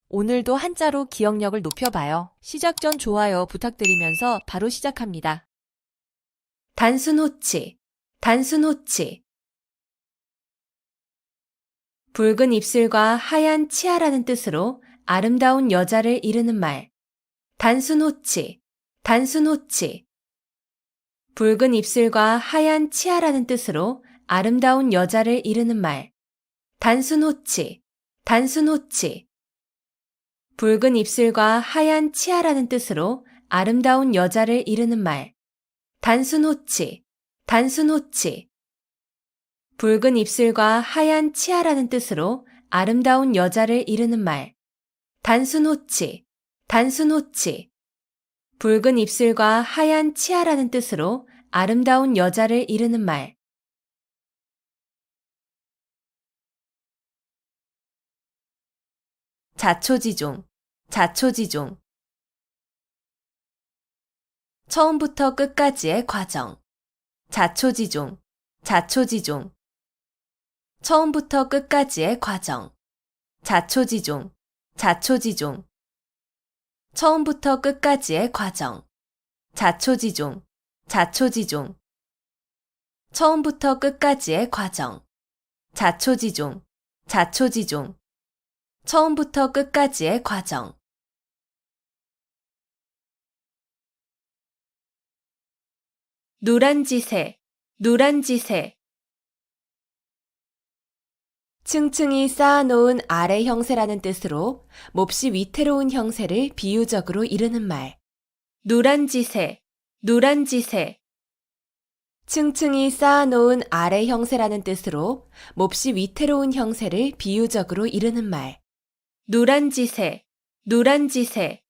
오늘도 한자로 기억력을 높여봐요. 시작 전 좋아요 부탁드리면서 바로 시작합니다. 단순 호치, 단순 호치. 붉은 입술과 하얀 치아라는 뜻으로 아름다운 여자를 이르는 말. 단순 호치, 단순 호치. 붉은 입술과 하얀 치아라는 뜻으로 아름다운 여자를 이르는 말. 단순 호치, 단순 호치. 붉은 입술과 하얀 치아라는 뜻으로 아름다운 여자를 이르는 말. 단순 호치, 단순 호치. 붉은 입술과 하얀 치아라는 뜻으로 아름다운 여자를 이르는 말. 단순 호치, 단순 호치. 붉은 입술과 하얀 치아라는 뜻으로 아름다운 여자를 이르는 말. 자초지종, 자초지종. 처음부터 끝까지의 과정. 자초지종, 자초지종. 처음부터 끝까지의 과정. 자초지종, 자초지종. 처음부터 끝까지의 과정. 자초지종, 자초지종. 처음부터 끝까지의 과정. 자초지종, 자초지종. 처음부터 끝까지의 과정. 누란지새, 누란지새. 층층이 쌓아놓은 아래 형세라는 뜻으로 몹시 위태로운 형세를 비유적으로 이르는 말. 누란지새, 누란지새. 층층이 쌓아놓은 아래 형세라는 뜻으로 몹시 위태로운 형세를 비유적으로 이르는 말. 누란지새, 누란지새.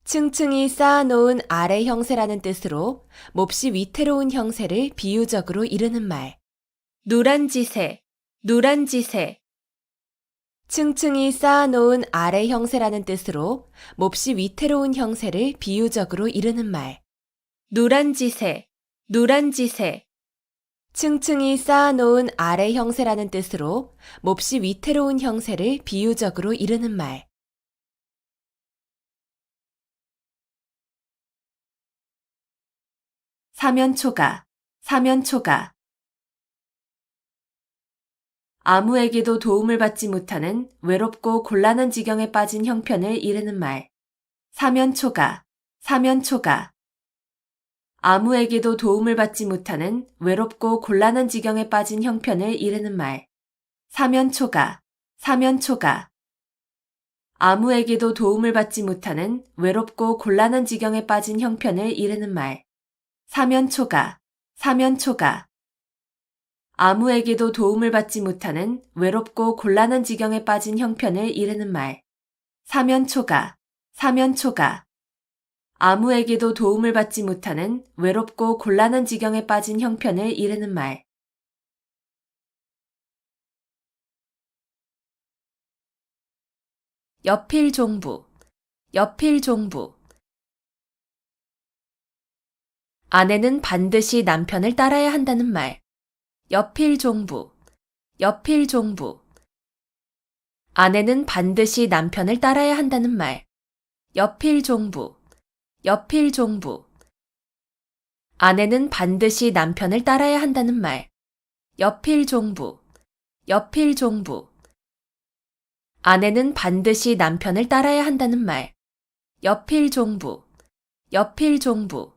층층이 쌓아놓은 아래 형세라는 뜻으로 몹시 위태로운 형세를 비유적으로 이르는 말. 누란지새, 누란지새. 층층이 쌓아놓은 아래 형세라는 뜻으로 몹시 위태로운 형세를 비유적으로 이르는 말. 누란지새, 누란지새. 층층이 쌓아놓은 아래 형세라는 뜻으로 몹시 위태로운 형세를 비유적으로 이르는 말. 사면초가, 사면초가. 아무에게도 도움을 받지 못하는 외롭고 곤란한 지경에 빠진 형편을 이르는 말. 사면초가, 사면초가. 아무에게도 도움을 받지 못하는 외롭고 곤란한 지경에 빠진 형편을 이르는 말. 사면초가, 사면초가. 아무에게도 도움을 받지 못하는 외롭고 곤란한 지경에 빠진 형편을 이르는 말. 사면초가, 사면초가. 아무에게도 도움을 받지 못하는 외롭고 곤란한 지경에 빠진 형편을 이르는 말. 사면초가, 사면초가. 아무에게도 도움을 받지 못하는 외롭고 곤란한 지경에 빠진 형편을 이르는 말. 여필종부, 여필종부. 아내는 반드시 남편을 따라야 한다는 말. 여필종부, 여필종부. 아내는 반드시 남편을 따라야 한다는 말. 여필종부, 여필종부. 아내는 반드시 남편을 따라야 한다는 말. 여필종부, 여필종부. 아내는 반드시 남편을 따라야 한다는 말. 여필종부, 여필종부.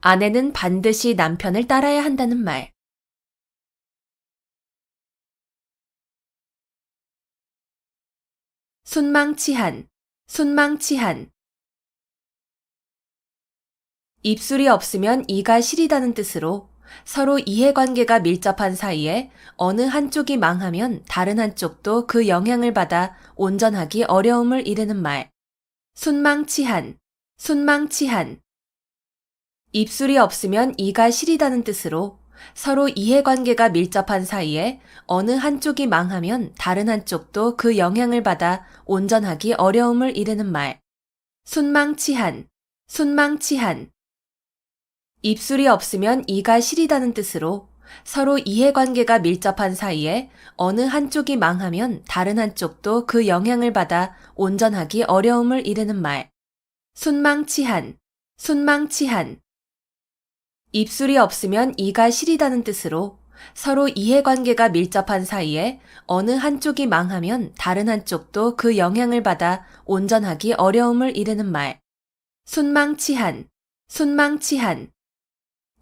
아내는 반드시 남편을 따라야 한다는 말. 순망치한, 순망치한. 입술이 없으면 이가 시리다는 뜻으로 서로 이해관계가 밀접한 사이에 어느 한쪽이 망하면 다른 한쪽도 그 영향을 받아 온전하기 어려움을 이르는 말. 순망치한, 순망치한. 입술이 없으면 이가 시리다는 뜻으로 서로 이해관계가 밀접한 사이에 어느 한쪽이 망하면 다른 한쪽도 그 영향을 받아 온전하기 어려움을 이르는 말. 순망치한, 순망치한. 입술이 없으면 이가 시리다는 뜻으로 서로 이해관계가 밀접한 사이에 어느 한쪽이 망하면 다른 한쪽도 그 영향을 받아 온전하기 어려움을 이르는 말. 순망치한, 순망치한. 입술이 없으면 이가 시리다는 뜻으로 서로 이해관계가 밀접한 사이에 어느 한쪽이 망하면 다른 한쪽도 그 영향을 받아 온전하기 어려움을 이르는 말. 순망치한, 순망치한.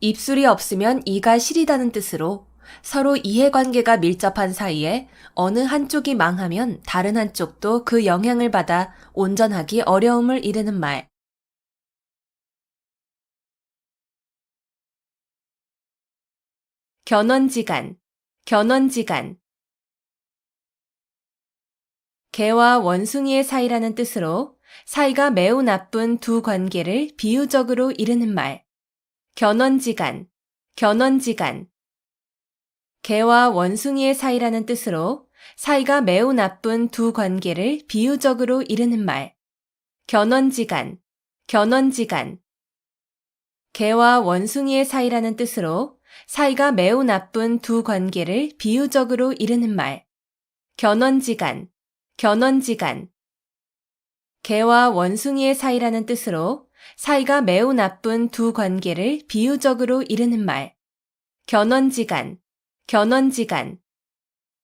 입술이 없으면 이가 시리다는 뜻으로 서로 이해관계가 밀접한 사이에 어느 한쪽이 망하면 다른 한쪽도 그 영향을 받아 온전하기 어려움을 이르는 말. 견원지간, 견원지간. 개와 원숭이의 사이라는 뜻으로 사이가 매우 나쁜 두 관계를 비유적으로 이르는 말. 견원지간, 견원지간. 개와 원숭이의 사이라는 뜻으로 사이가 매우 나쁜 두 관계를 비유적으로 이르는 말. 견원지간, 견원지간. 개와 원숭이의 사이라는 뜻으로 사이가 매우 나쁜 두 관계를 비유적으로 이르는 말. 견원지간, 견원지간. 개와 원숭이의 사이라는 뜻으로 사이가 매우 나쁜 두 관계를 비유적으로 이르는 말. 견원지간, 견원지간.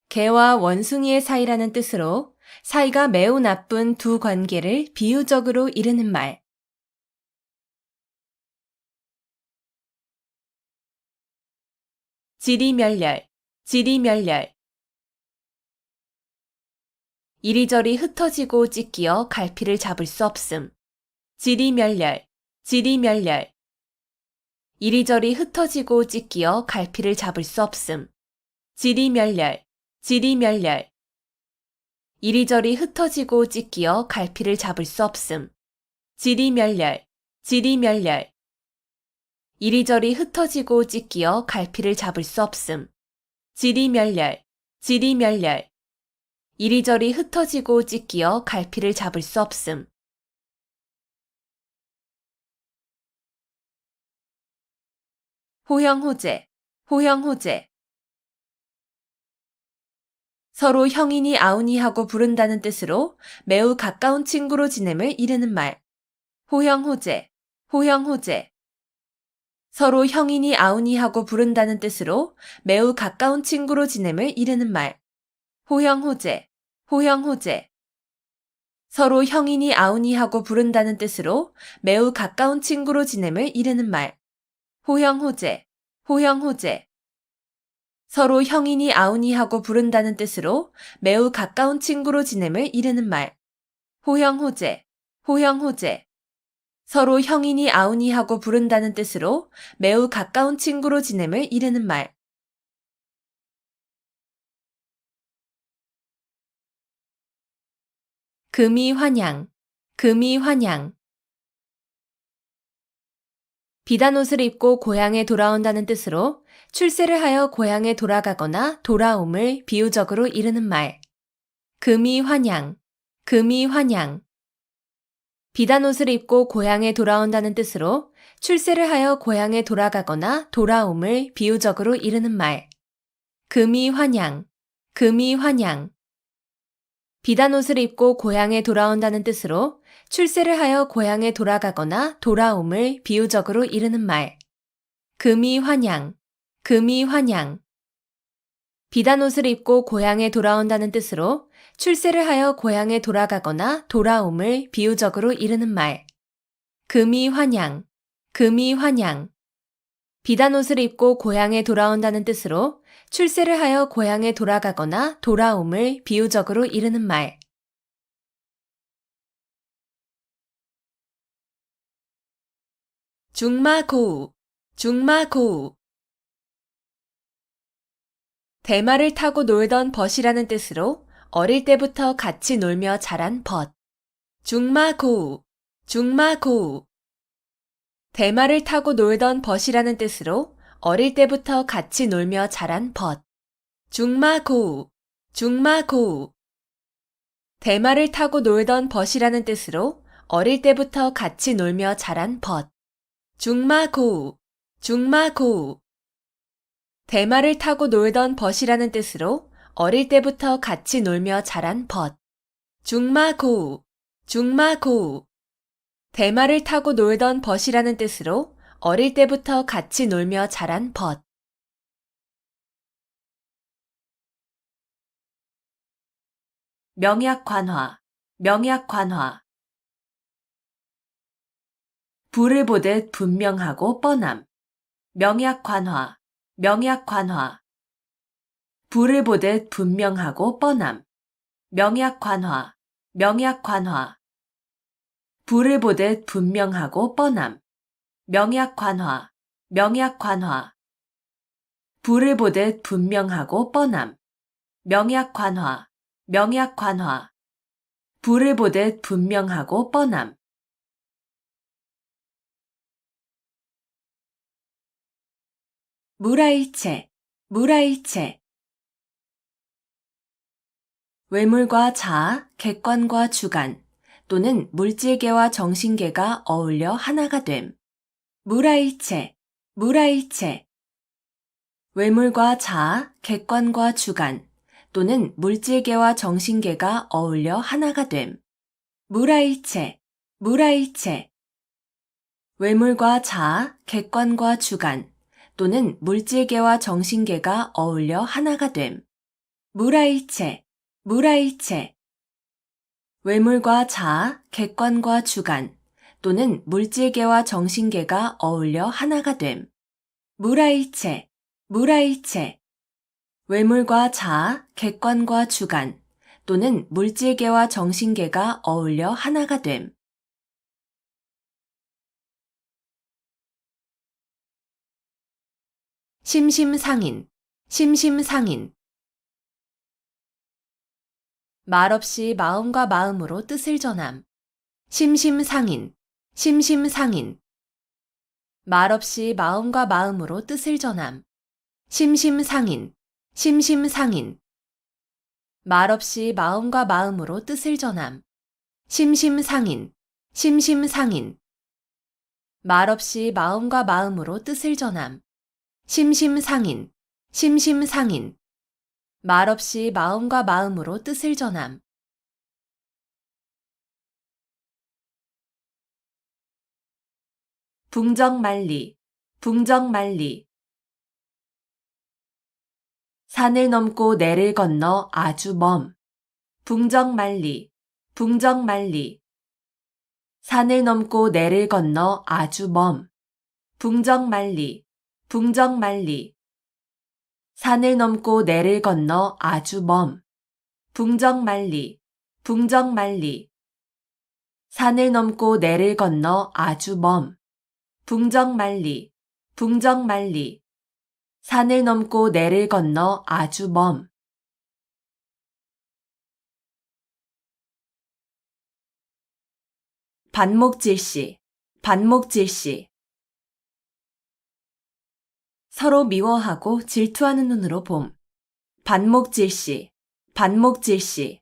개와 원숭이의 사이라는 뜻으로 사이가 매우 나쁜 두 관계를 비유적으로 이르는 말. 지리멸렬, 지리멸렬. 이리저리 흩어지고 찢기어 갈피를 잡을 수 없음. 지리멸렬, 지리멸렬. 이리저리 흩어지고 찢기어 갈피를 잡을 수 없음. 지리멸렬, 지리멸렬. 이리저리 흩어지고 찢기어 갈피를 잡을 수 없음. 지리멸렬, 지리멸렬. 이리저리 흩어지고 찢기어 갈피를 잡을 수 없음. 지리멸렬, 지리멸렬. 이리저리 흩어지고 찢기어 갈피를 잡을 수 없음. 호형호재, 호형호재. 서로 형이니 아우니 하고 부른다는 뜻으로 매우 가까운 친구로 지냄을 이르는 말. 호형호재, 호형호재. 서로 형이니 아우니 하고 부른다는 뜻으로 매우 가까운 친구로 지냄을 이르는 말. 호형호재, 호형호재. 서로 형이니 아우니 하고 부른다는 뜻으로 매우 가까운 친구로 지냄을 이르는 말. 호형호재, 호형호재. 서로 형이니 아우니 하고 부른다는 뜻으로 매우 가까운 친구로 지냄을 이르는 말. 호형호재, 호형호재. 서로 형이니 아우니 하고 부른다는 뜻으로 매우 가까운 친구로 지냄을 이르는 말. 금이환양, 금이환양. 비단 옷을 입고 고향에 돌아온다는 뜻으로 출세를 하여 고향에 돌아가거나 돌아옴을 비유적으로 이르는 말. 금이환양, 금이환양. 비단 옷을 입고 고향에 돌아온다는 뜻으로 출세를 하여 고향에 돌아가거나 돌아옴을 비유적으로 이르는 말. 금이환양, 금이환양. 비단 옷을 입고 고향에 돌아온다는 뜻으로 출세를 하여 고향에 돌아가거나 돌아옴을 비유적으로 이르는 말. 금이환양, 금이환양. 비단 옷을 입고 고향에 돌아온다는 뜻으로 출세를 하여 고향에 돌아가거나 돌아옴을 비유적으로 이르는 말. 금이환양, 금이환양. 비단 옷을 입고 고향에 돌아온다는 뜻으로 출세를 하여 고향에 돌아가거나 돌아옴을 비유적으로 이르는 말. 중마고우, 중마고우. 대마를 타고 놀던 벗이라는 뜻으로 어릴 때부터 같이 놀며 자란 벗. 중마고우, 중마고우. 대마를 타고 놀던 벗이라는 뜻으로 어릴 때부터 같이 놀며 자란 벗. 중마고우, 중마고우. 대마를 타고 놀던 벗이라는 뜻으로 어릴 때부터 같이 놀며 자란 벗. 중마고우, 중마고우. 대마를 타고 놀던 벗이라는 뜻으로 어릴 때부터 같이 놀며 자란 벗. 중마고우, 중마고우. 대마를 타고 놀던 벗이라는 뜻으로 어릴 때부터 같이 놀며 자란 벗. 명약관화, 명약관화. 불을 보듯 분명하고 뻔함. 명약관화, 명약관화. 불을 보듯 분명하고 뻔함. 명약관화, 명약관화. 불을 보듯 분명하고 뻔함. 명약관화, 명약관화. 불을 보듯 분명하고 뻔함. 명약관화, 명약관화. 불을 보듯 분명하고 뻔함. 무라이체, 무라이체. 외물과 자아, 객관과 주관 또는 물질계와 정신계가 어울려 하나가 됨. 무라이체, 무라이체. 외물과 자아, 객관과 주관 또는 물질계와 정신계가 어울려 하나가 됨. 무라이체, 무라이체. 외물과 자아, 객관과 주관 또는 물질계와 정신계가 어울려 하나가 됨. 무라이체, 무라이체. 외물과 자아, 객관과 주관 또는 물질계와 정신계가 어울려 하나가 됨. 무라이체, 무라이체. 외물과 자아, 객관과 주관 또는 물질계와 정신계가 어울려 하나가 됨. 심심상인, 심심상인. 말없이 마음과 마음으로 뜻을 전함. 심심상인, 심심상인. 말없이 마음과 마음으로 뜻을 전함. 심심상인, 심심상인. 말없이 마음과 마음으로 뜻을 전함. 심심상인, 심심상인. 말없이 마음과 마음으로 뜻을 전함. 심심상인, 심심상인. 말없이 마음과 마음으로 뜻을 전함. 붕정만리, 붕정만리. 산을 넘고 내를 건너 아주 먼. 붕정만리, 붕정만리. 산을 넘고 내를 건너 아주 먼. 붕정만리, 붕정만리. 산을 넘고 내를 건너 아주 먼. 붕정만리, 붕정만리. 산을 넘고 내를 건너 아주 먼. 붕정만리, 붕정만리. 산을 넘고 내를 건너 아주 먼. 반목질시, 반목질시. 서로 미워하고 질투하는 눈으로 봄. 반목질시, 반목질시.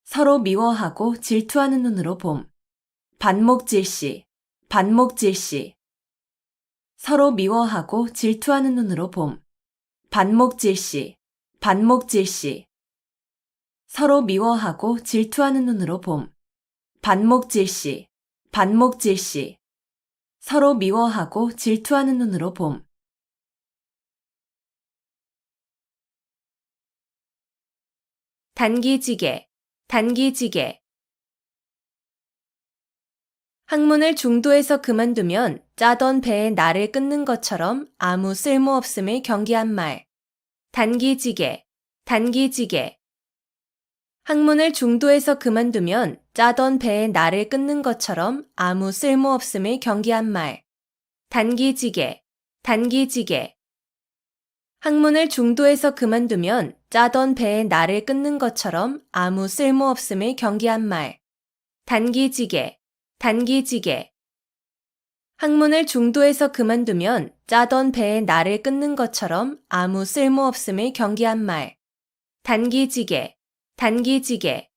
서로 미워하고 질투하는 눈으로 봄. 반목질시, 반목질시. 서로 미워하고 질투하는 눈으로 봄. 반목질시, 반목질시. 서로 미워하고 질투하는 눈으로 봄. 반목질시, 반목질시. 서로 미워하고 질투하는 눈으로 봄. 단기지개, 단기지개. 학문을 중도에서 그만두면 짜던 배에 나를 끊는 것처럼 아무 쓸모없음을 경계한 말. 단기지개, 단기지개. 학문을 중도에서 그만두면 짜던 배에 나를 끊는 것처럼 아무 쓸모없음을 경계한 말. 단기지개, 단기지개. 학문을 중도에서 그만두면 짜던 배에 나를 끊는 것처럼 아무 쓸모없음을 경계한 말. 단기지개, 단기지개. 학문을 중도에서 그만두면 짜던 배에 나를 끊는 것처럼 아무 쓸모없음을 경계한 말. 단기지개, 단기지개.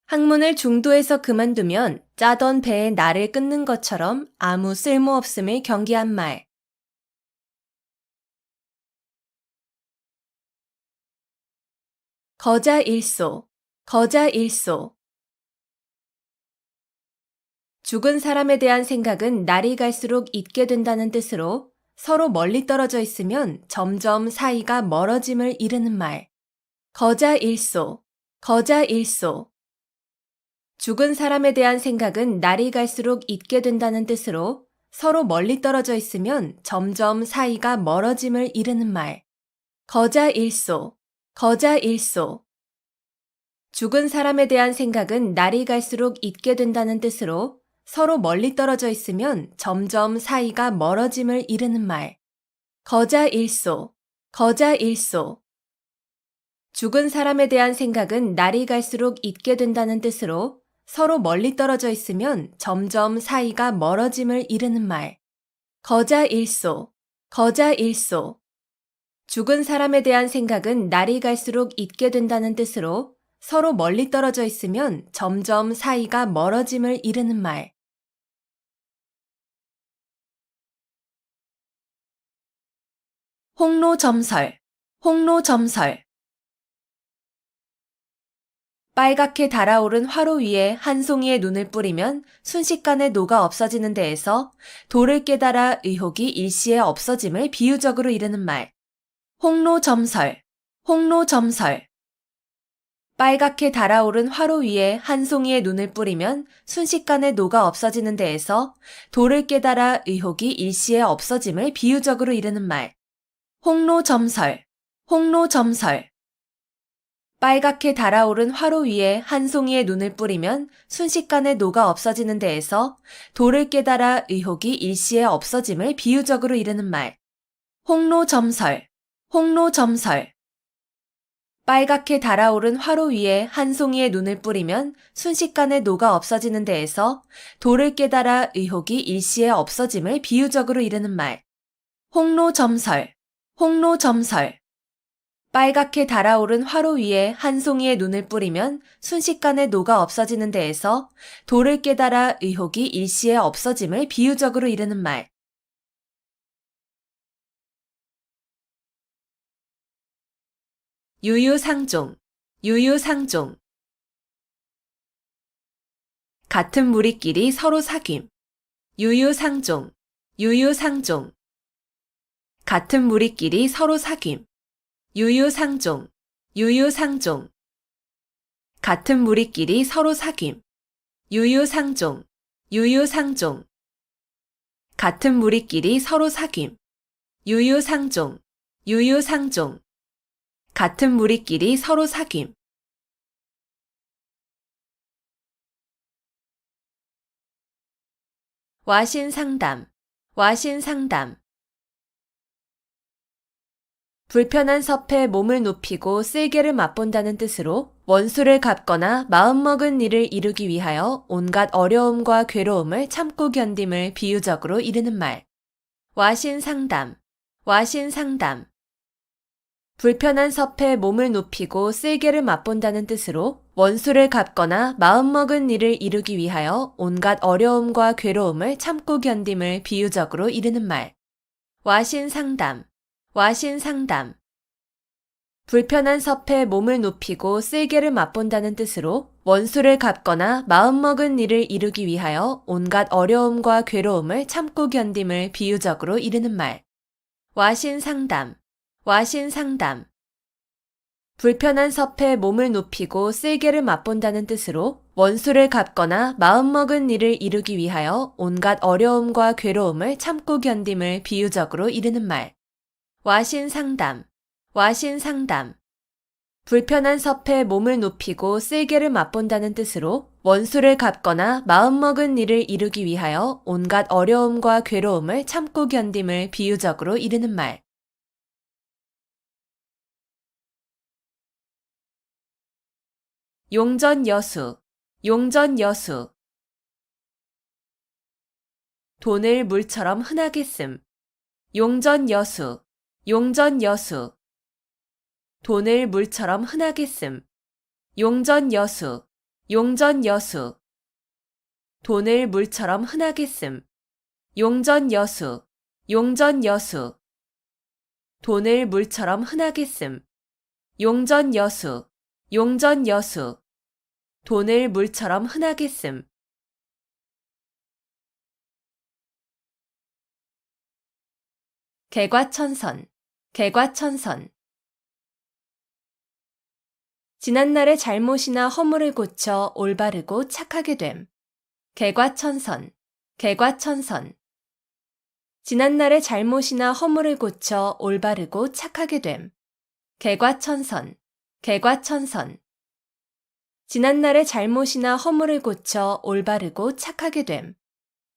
학문을 중도에서 그만두면 짜던 배에 나를 끊는 것처럼 아무 쓸모없음을 경계한 말. 거자일소, 거자일소. 죽은 사람에 대한 생각은 날이 갈수록 잊게 된다는 뜻으로 서로 멀리 떨어져 있으면 점점 사이가 멀어짐을 이르는 말. 거자일소, 거자일소. 죽은 사람에 대한 생각은 날이 갈수록 잊게 된다는 뜻으로 서로 멀리 떨어져 있으면 점점 사이가 멀어짐을 이르는 말. 거자일소, 거자일소. 죽은 사람에 대한 생각은 날이 갈수록 잊게 된다는 뜻으로 서로 멀리 떨어져 있으면 점점 사이가 멀어짐을 이르는 말. 거자일소, 거자일소. 죽은 사람에 대한 생각은 날이 갈수록 잊게 된다는 뜻으로 서로 멀리 떨어져 있으면 점점 사이가 멀어짐을 이르는 말. 거자일소, 거자일소. 죽은 사람에 대한 생각은 날이 갈수록 잊게 된다는 뜻으로 서로 멀리 떨어져 있으면 점점 사이가 멀어짐을 이르는 말. 홍로점설, 홍로점설. 빨갛게 달아오른 화로 위에 한 송이의 눈을 뿌리면 순식간에 녹아 없어지는 데에서 도를 깨달아 의혹이 일시에 없어짐을 비유적으로 이르는 말. 홍로점설, 홍로점설. 빨갛게 달아오른 화로 위에 한 송이의 눈을 뿌리면 순식간에 녹아 없어지는 데에서 도를 깨달아 의혹이 일시에 없어짐을 비유적으로 이르는 말. 홍로점설, 홍로점설. 빨갛게 달아오른 화로 위에 한 송이의 눈을 뿌리면 순식간에 녹아 없어지는 데에서 도를 깨달아 의혹이 일시에 없어짐을 비유적으로 이르는 말. 홍로점설, 홍로점설. 빨갛게 달아오른 화로 위에 한 송이의 눈을 뿌리면 순식간에 녹아 없어지는 데에서 도를 깨달아 의혹이 일시에 없어짐을 비유적으로 이르는 말. 홍로점설, 홍로점설. 빨갛게 달아오른 화로 위에 한 송이의 눈을 뿌리면 순식간에 녹아 없어지는 데에서 도를 깨달아 의혹이 일시에 없어짐을 비유적으로 이르는 말. 유유상종, 유유상종. 같은 무리끼리 서로 사귐. 유유상종, 유유상종. 같은 무리끼리 서로 사귐. 유유상종, 유유상종. 같은 무리끼리 서로 사귐. 유유상종, 유유상종. 같은 무리끼리 서로 사귐. 유유상종, 유유상종. 같은 무리끼리 서로 사귐. 와신상담, 와신상담. 불편한 섭에 몸을 눕히고 쓸개를 맛본다는 뜻으로 원수를 갚거나 마음먹은 일을 이루기 위하여 온갖 어려움과 괴로움을 참고 견딤을 비유적으로 이르는 말. 와신상담, 와신상담. 불편한 섭에 몸을 눕히고 쓸개를 맛본다는 뜻으로 원수를 갚거나 마음먹은 일을 이루기 위하여 온갖 어려움과 괴로움을 참고 견딤을 비유적으로 이르는 말. 와신상담, 와신상담. 불편한 섭에 몸을 눕히고 쓸개를 맛본다는 뜻으로 원수를 갚거나 마음먹은 일을 이루기 위하여 온갖 어려움과 괴로움을 참고 견딤을 비유적으로 이르는 말. 와신상담, 와신상담. 불편한 섭에 몸을 눕히고 쓸개를 맛본다는 뜻으로 원수를 갚거나 마음먹은 일을 이루기 위하여 온갖 어려움과 괴로움을 참고 견딤을 비유적으로 이르는 말. 와신상담, 와신상담. 불편한 섭에 몸을 눕히고 쓸개를 맛본다는 뜻으로 원수를 갚거나 마음먹은 일을 이루기 위하여 온갖 어려움과 괴로움을 참고 견딤을 비유적으로 이르는 말. 용전여수, 용전여수. 돈을 물처럼 흔하게 씀. 용전여수, 용전여수. 돈을 물처럼 흔하게 씀. 용전여수, 용전여수. 돈을 물처럼 흔하게 씀. 용전여수, 용전여수. 돈을 물처럼 흔하게 씀. 용전여수, 용전 여수. 돈을 물처럼 흔하게 씀. 개과천선. 개과천선. 지난날의 잘못이나 허물을 고쳐 올바르고 착하게 됨. 개과천선. 개과천선. 지난날의 잘못이나 허물을 고쳐 올바르고 착하게 됨. 개과천선. 개과천선. 지난날의 잘못이나 허물을 고쳐 올바르고 착하게 됨.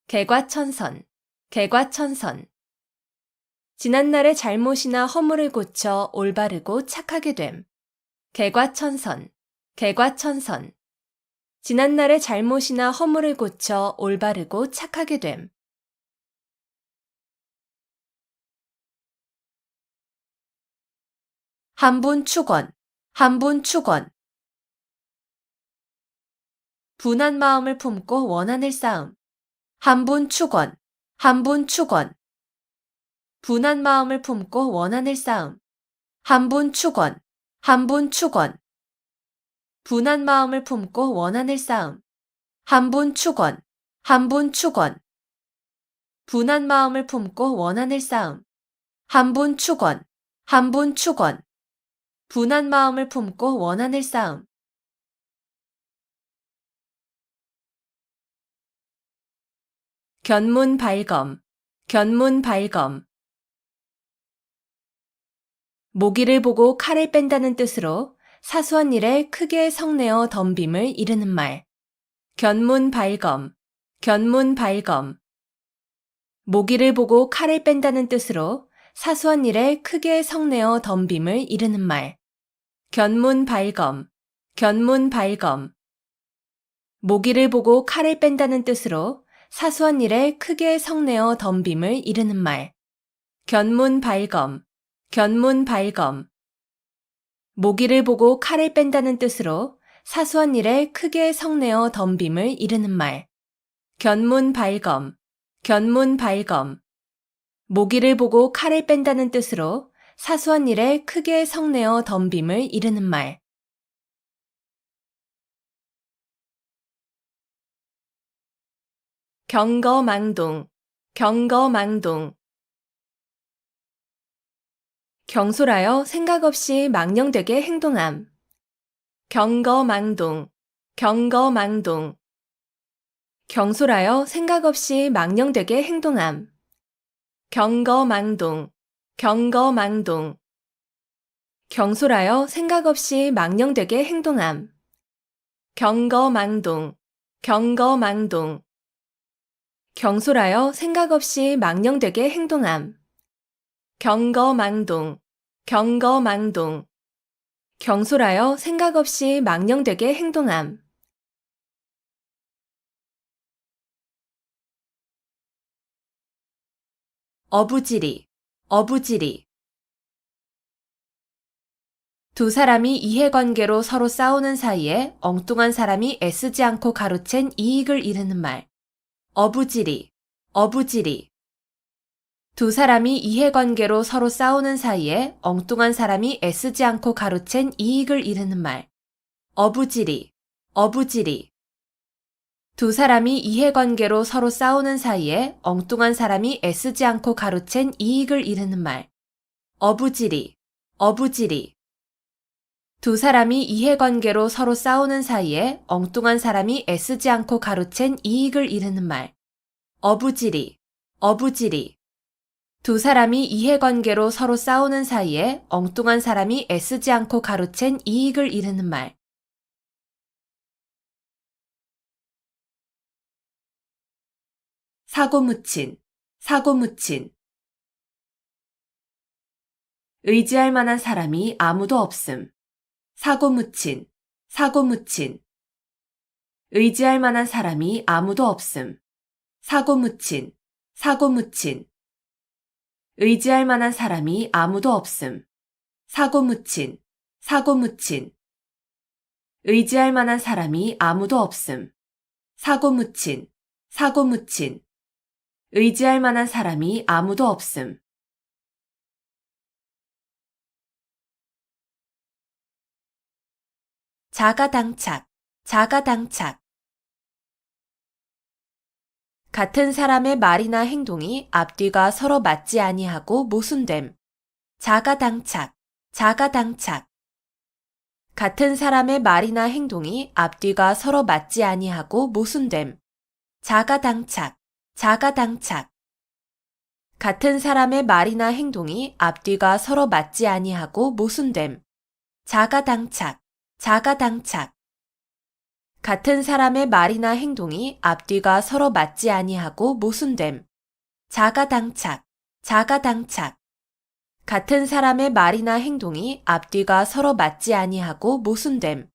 개과천선. 개과천선. 지난날의 잘못이나 허물을 고쳐 올바르고 착하게 됨. 개과천선. 개과천선. 지난날의 잘못이나 허물을 고쳐 올바르고 착하게 됨. 한분 축원. 한분 축원. 분한 마음을 품고 원한을 쌓음. 한분 축원. 한분 축원. 분한 마음을 품고 원한을 쌓음. 한분 축원. 한분 축원. 분한 마음을 품고 원한을 쌓음. 한분 축원. 한분 축원. 분한 마음을 품고 원한을 쌓음. 한분 축원. 한분 축원. 분한 마음을 품고 원한을 쌓음. 견문 발검. 견문 발검. 모기를 보고 칼을 뺀다는 뜻으로 사소한 일에 크게 성내어 덤빔을 이르는 말. 견문 발검. 견문 발검. 모기를 보고 칼을 뺀다는 뜻으로 사소한 일에 크게 성내어 덤빔을 이르는 말. 견문 발검. 견문 발검. 모기를 보고 칼을 뺀다는 뜻으로 사소한 일에 크게 성내어 덤빔을 이르는 말. 견문 발검. 견문 발검. 모기를 보고 칼을 뺀다는 뜻으로 사소한 일에 크게 성내어 덤빔을 이르는 말. 견문 발검. 견문 발검. 모기를 보고 칼을 뺀다는 뜻으로 사소한 일에 크게 성내어 덤빔을 이르는 말. 경거망동. 경거망동. 경솔하여 생각 없이 망령되게 행동함. 경거망동. 경거망동. 경솔하여 생각 없이 망령되게 행동함. 경거망동. 경거망동. 경솔하여 생각 없이 망령되게 행동함. 경거망동. 경거망동. 경솔하여 생각 없이 망령되게 행동함. 경거망동. 경거망동. 경솔하여 생각 없이 망령되게 행동함. 어부지리. 어부지리. 두 사람이 이해관계로 서로 싸우는 사이에 엉뚱한 사람이 애쓰지 않고 가로챈 이익을 이르는 말. 어부지리. 어부지리. 두 사람이 이해관계로 서로 싸우는 사이에 엉뚱한 사람이 애쓰지 않고 가로챈 이익을 이르는 말. 어부지리. 어부지리. 두 사람이 이해관계로 서로 싸우는 사이에 엉뚱한 사람이 애쓰지 않고 가로챈 이익을 이르는 말. 어부지리. 어부지리. 두 사람이 이해관계로 서로 싸우는 사이에 엉뚱한 사람이 애쓰지 않고 가로챈 이익을 이르는 말. 어부지리. 어부지리. 두 사람이 이해관계로 서로 싸우는 사이에 엉뚱한 사람이 애쓰지 않고 가로챈 이익을 이르는 말. 사고묻힌. 사고묻힌. 의지할 만한 사람이 아무도 없음. 사고묻힌. 사고묻힌. 의지할 만한 사람이 아무도 없음. 사고묻힌. 사고묻힌. 의지할 만한 사람이 아무도 없음. 사고묻힌. 사고묻힌. 의지할 만한 사람이 아무도 없음. 사고묻힌. 사고묻힌. 의지할 만한 사람이 아무도 없음. 자가당착, 자가당착. 같은 사람의 말이나 행동이 앞뒤가 서로 맞지 아니하고 모순됨. 자가당착, 자가당착. 같은 사람의 말이나 행동이 앞뒤가 서로 맞지 아니하고 모순됨. 자가당착, 자가당착. 같은 사람의 말이나 행동이 앞뒤가 서로 맞지 아니하고 모순됨. 자가당착, 자가당착. 같은 사람의 말이나 행동이 앞뒤가 서로 맞지 아니하고 모순됨. 자가당착, 자가당착. 같은 사람의 말이나 행동이 앞뒤가 서로 맞지 아니하고 모순됨.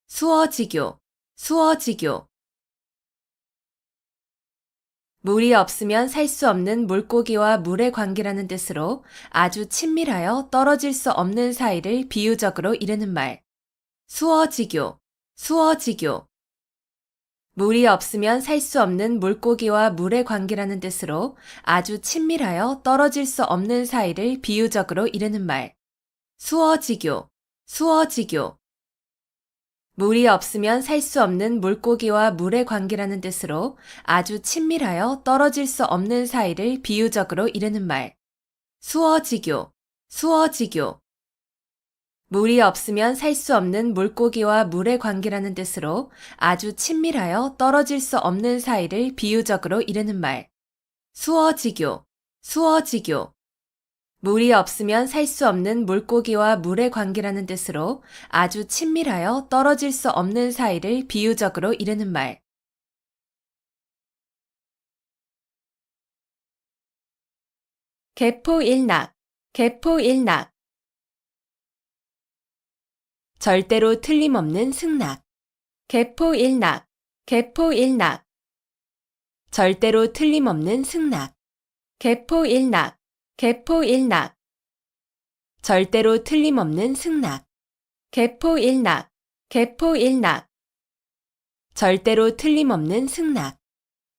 수어지교, 수어지교. 물이 없으면 살 수 없는 물고기와 물의 관계라는 뜻으로 아주 친밀하여 떨어질 수 없는 사이를 비유적으로 이르는 말. 수어지교, 수어지교. 물이 없으면 살 수 없는 물고기와 물의 관계라는 뜻으로 아주 친밀하여 떨어질 수 없는 사이를 비유적으로 이르는 말. 수어지교, 수어지교. 물이 없으면 살 수 없는 물고기와 물의 관계라는 뜻으로 아주 친밀하여 떨어질 수 없는 사이를 비유적으로 이르는 말. 수어지교, 수어지교. 물이 없으면 살 수 없는 물고기와 물의 관계라는 뜻으로 아주 친밀하여 떨어질 수 없는 사이를 비유적으로 이르는 말. 수어지교, 수어지교. 물이 없으면 살 수 없는 물고기와 물의 관계라는 뜻으로 아주 친밀하여 떨어질 수 없는 사이를 비유적으로 이르는 말. 개포일낙, 개포일낙. 절대로 틀림없는 승낙. 개포일낙, 개포일낙. 절대로 틀림없는 승낙. 개포일낙, 개포일낙. 절대로 틀림없는 승낙. 개포일낙, 개포일낙. 절대로 틀림없는 승낙.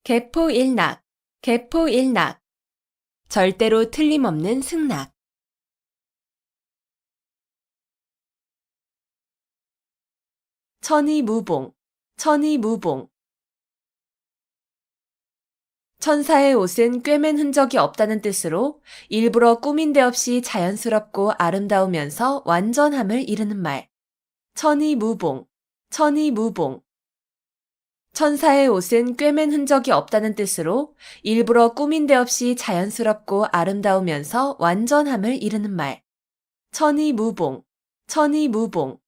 개포일낙, 개포일낙. 절대로 틀림없는 승낙. 천이무봉, 천이무봉. 천사의 옷은 꿰맨 흔적이 없다는 뜻으로 일부러 꾸민 데 없이 자연스럽고 아름다우면서 완전함을 이루는 말. 천이무봉, 천이무봉. 천사의 옷은 꿰맨 흔적이 없다는 뜻으로 일부러 꾸민 데 없이 자연스럽고 아름다우면서 완전함을 이루는 말. 천이무봉, 천이무봉.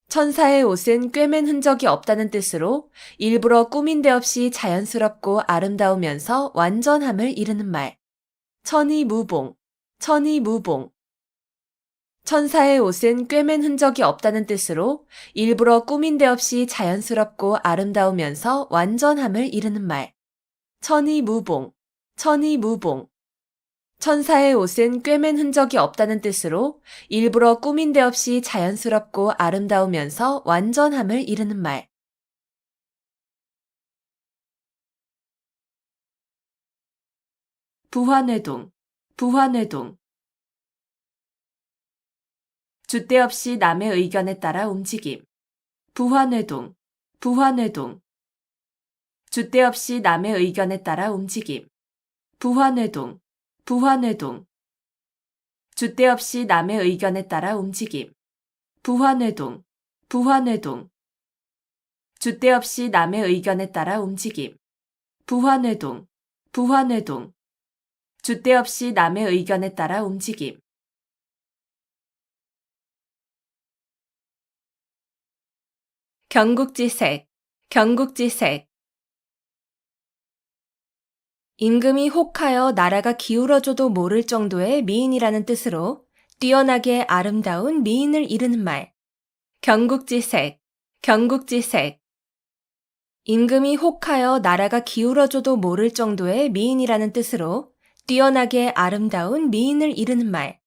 천사의 옷은 꿰맨 흔적이 없다는 뜻으로 일부러 꾸민 데 없이 자연스럽고 아름다우면서 완전함을 이루는 말. 천이무봉, 천이무봉. 천사의 옷은 꿰맨 흔적이 없다는 뜻으로 일부러 꾸민 데 없이 자연스럽고 아름다우면서 완전함을 이루는 말. 천이무봉, 천이무봉. 천사의 옷은 꿰맨 흔적이 없다는 뜻으로 일부러 꾸민 데 없이 자연스럽고 아름다우면서 완전함을 이루는 말. 부화뇌동, 부화뇌동. 줏대 없이 남의 의견에 따라 움직임. 부화뇌동, 부화뇌동. 줏대 없이 남의 의견에 따라 움직임. 부화뇌동, 부화뇌동. 줏대 없이 남의 의견에 따라 움직임. 부화뇌동, 부화뇌동. 줏대 없이 남의 의견에 따라 움직임. 부화뇌동, 부화뇌동. 줏대 없이 남의 의견에 따라 움직임. 경국지색, 경국지색. 임금이 혹하여 나라가 기울어져도 모를 정도의 미인이라는 뜻으로 뛰어나게 아름다운 미인을 이르는 말. 경국지색, 경국지색. 임금이 혹하여 나라가 기울어져도 모를 정도의 미인이라는 뜻으로 뛰어나게 아름다운 미인을 이르는 말.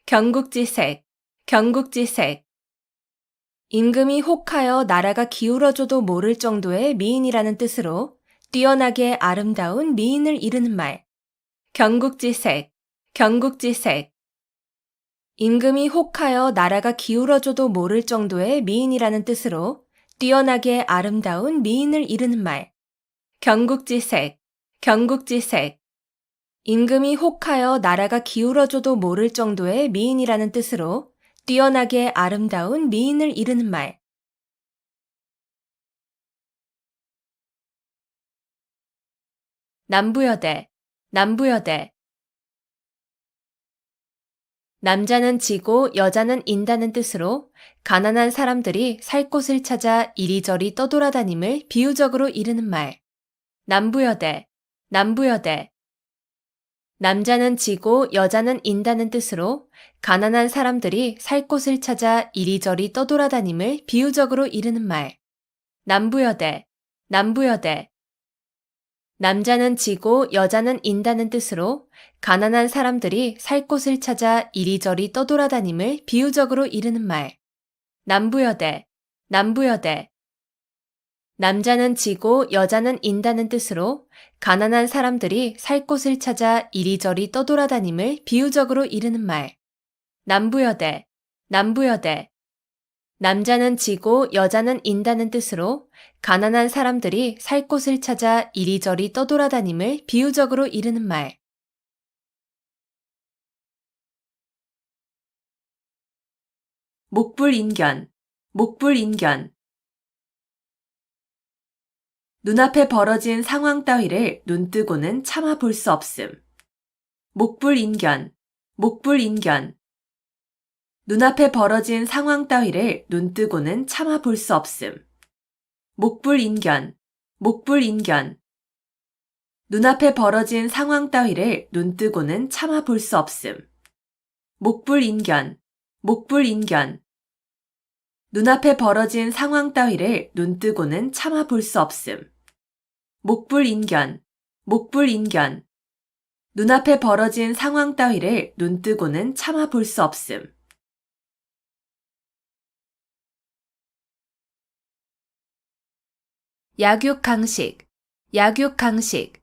경국지색, 경국지색. 임금이 혹하여 나라가 기울어져도 모를 정도의 미인이라는 뜻으로 뛰어나게 아름다운 미인을 이르는 말. 경국지색, 경국지색. 임금이 혹하여 나라가 기울어져도 모를 정도의 미인이라는 뜻으로 뛰어나게 아름다운 미인을 이르는 말. 경국지색, 경국지색. 임금이 혹하여 나라가 기울어져도 모를 정도의 미인이라는 뜻으로 뛰어나게 아름다운 미인을 이르는 말. 남부여대, 남부여대. 남자는 지고 여자는 인다는 뜻으로 가난한 사람들이 살 곳을 찾아 이리저리 떠돌아다님을 비유적으로 이르는 말. 남부여대, 남부여대. 남자는 지고 여자는 인다는 뜻으로 가난한 사람들이 살 곳을 찾아 이리저리 떠돌아다님을 비유적으로 이르는 말. 남부여대, 남부여대. 남자는 지고 여자는 인다는 뜻으로 가난한 사람들이 살 곳을 찾아 이리저리 떠돌아다님을 비유적으로 이르는 말. 남부여대, 남부여대. 남자는 지고 여자는 인다는 뜻으로 가난한 사람들이 살 곳을 찾아 이리저리 떠돌아다님을 비유적으로 이르는 말. 남부여대, 남부여대. 남자는 지고 여자는 인다는 뜻으로 가난한 사람들이 살 곳을 찾아 이리저리 떠돌아다님을 비유적으로 이르는 말. 목불인견, 목불인견. 눈앞에 벌어진 상황 따위를 눈뜨고는 참아 볼 수 없음. 목불인견, 목불인견. 눈앞에 벌어진 상황 따위를 눈뜨고는 참아 볼 수 없음. 목불인견, 목불인견. 눈앞에 벌어진 상황 따위를 눈뜨고는 참아 볼 수 없음. 목불인견, 목불인견. 눈앞에 벌어진 상황 따위를 눈뜨고는 참아 볼 수 없음. 목불인견, 목불인견. 눈앞에 벌어진 상황 따위를 눈뜨고는 참아 볼 수 없음. 약육강식, 약육강식.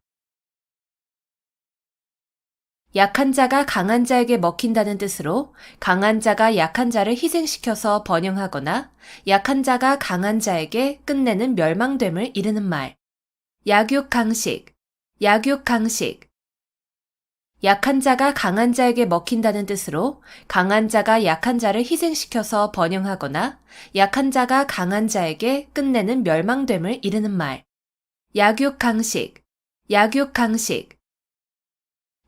약한 자가 강한 자에게 먹힌다는 뜻으로 강한 자가 약한 자를 희생시켜서 번영하거나 약한 자가 강한 자에게 끝내는 멸망됨을 이르는 말. 약육강식, 약육강식. 약한 자가 강한 자에게 먹힌다는 뜻으로 강한 자가 약한 자를 희생시켜서 번영하거나 약한 자가 강한 자에게 끝내는 멸망됨을 이르는 말. 약육강식, 약육강식.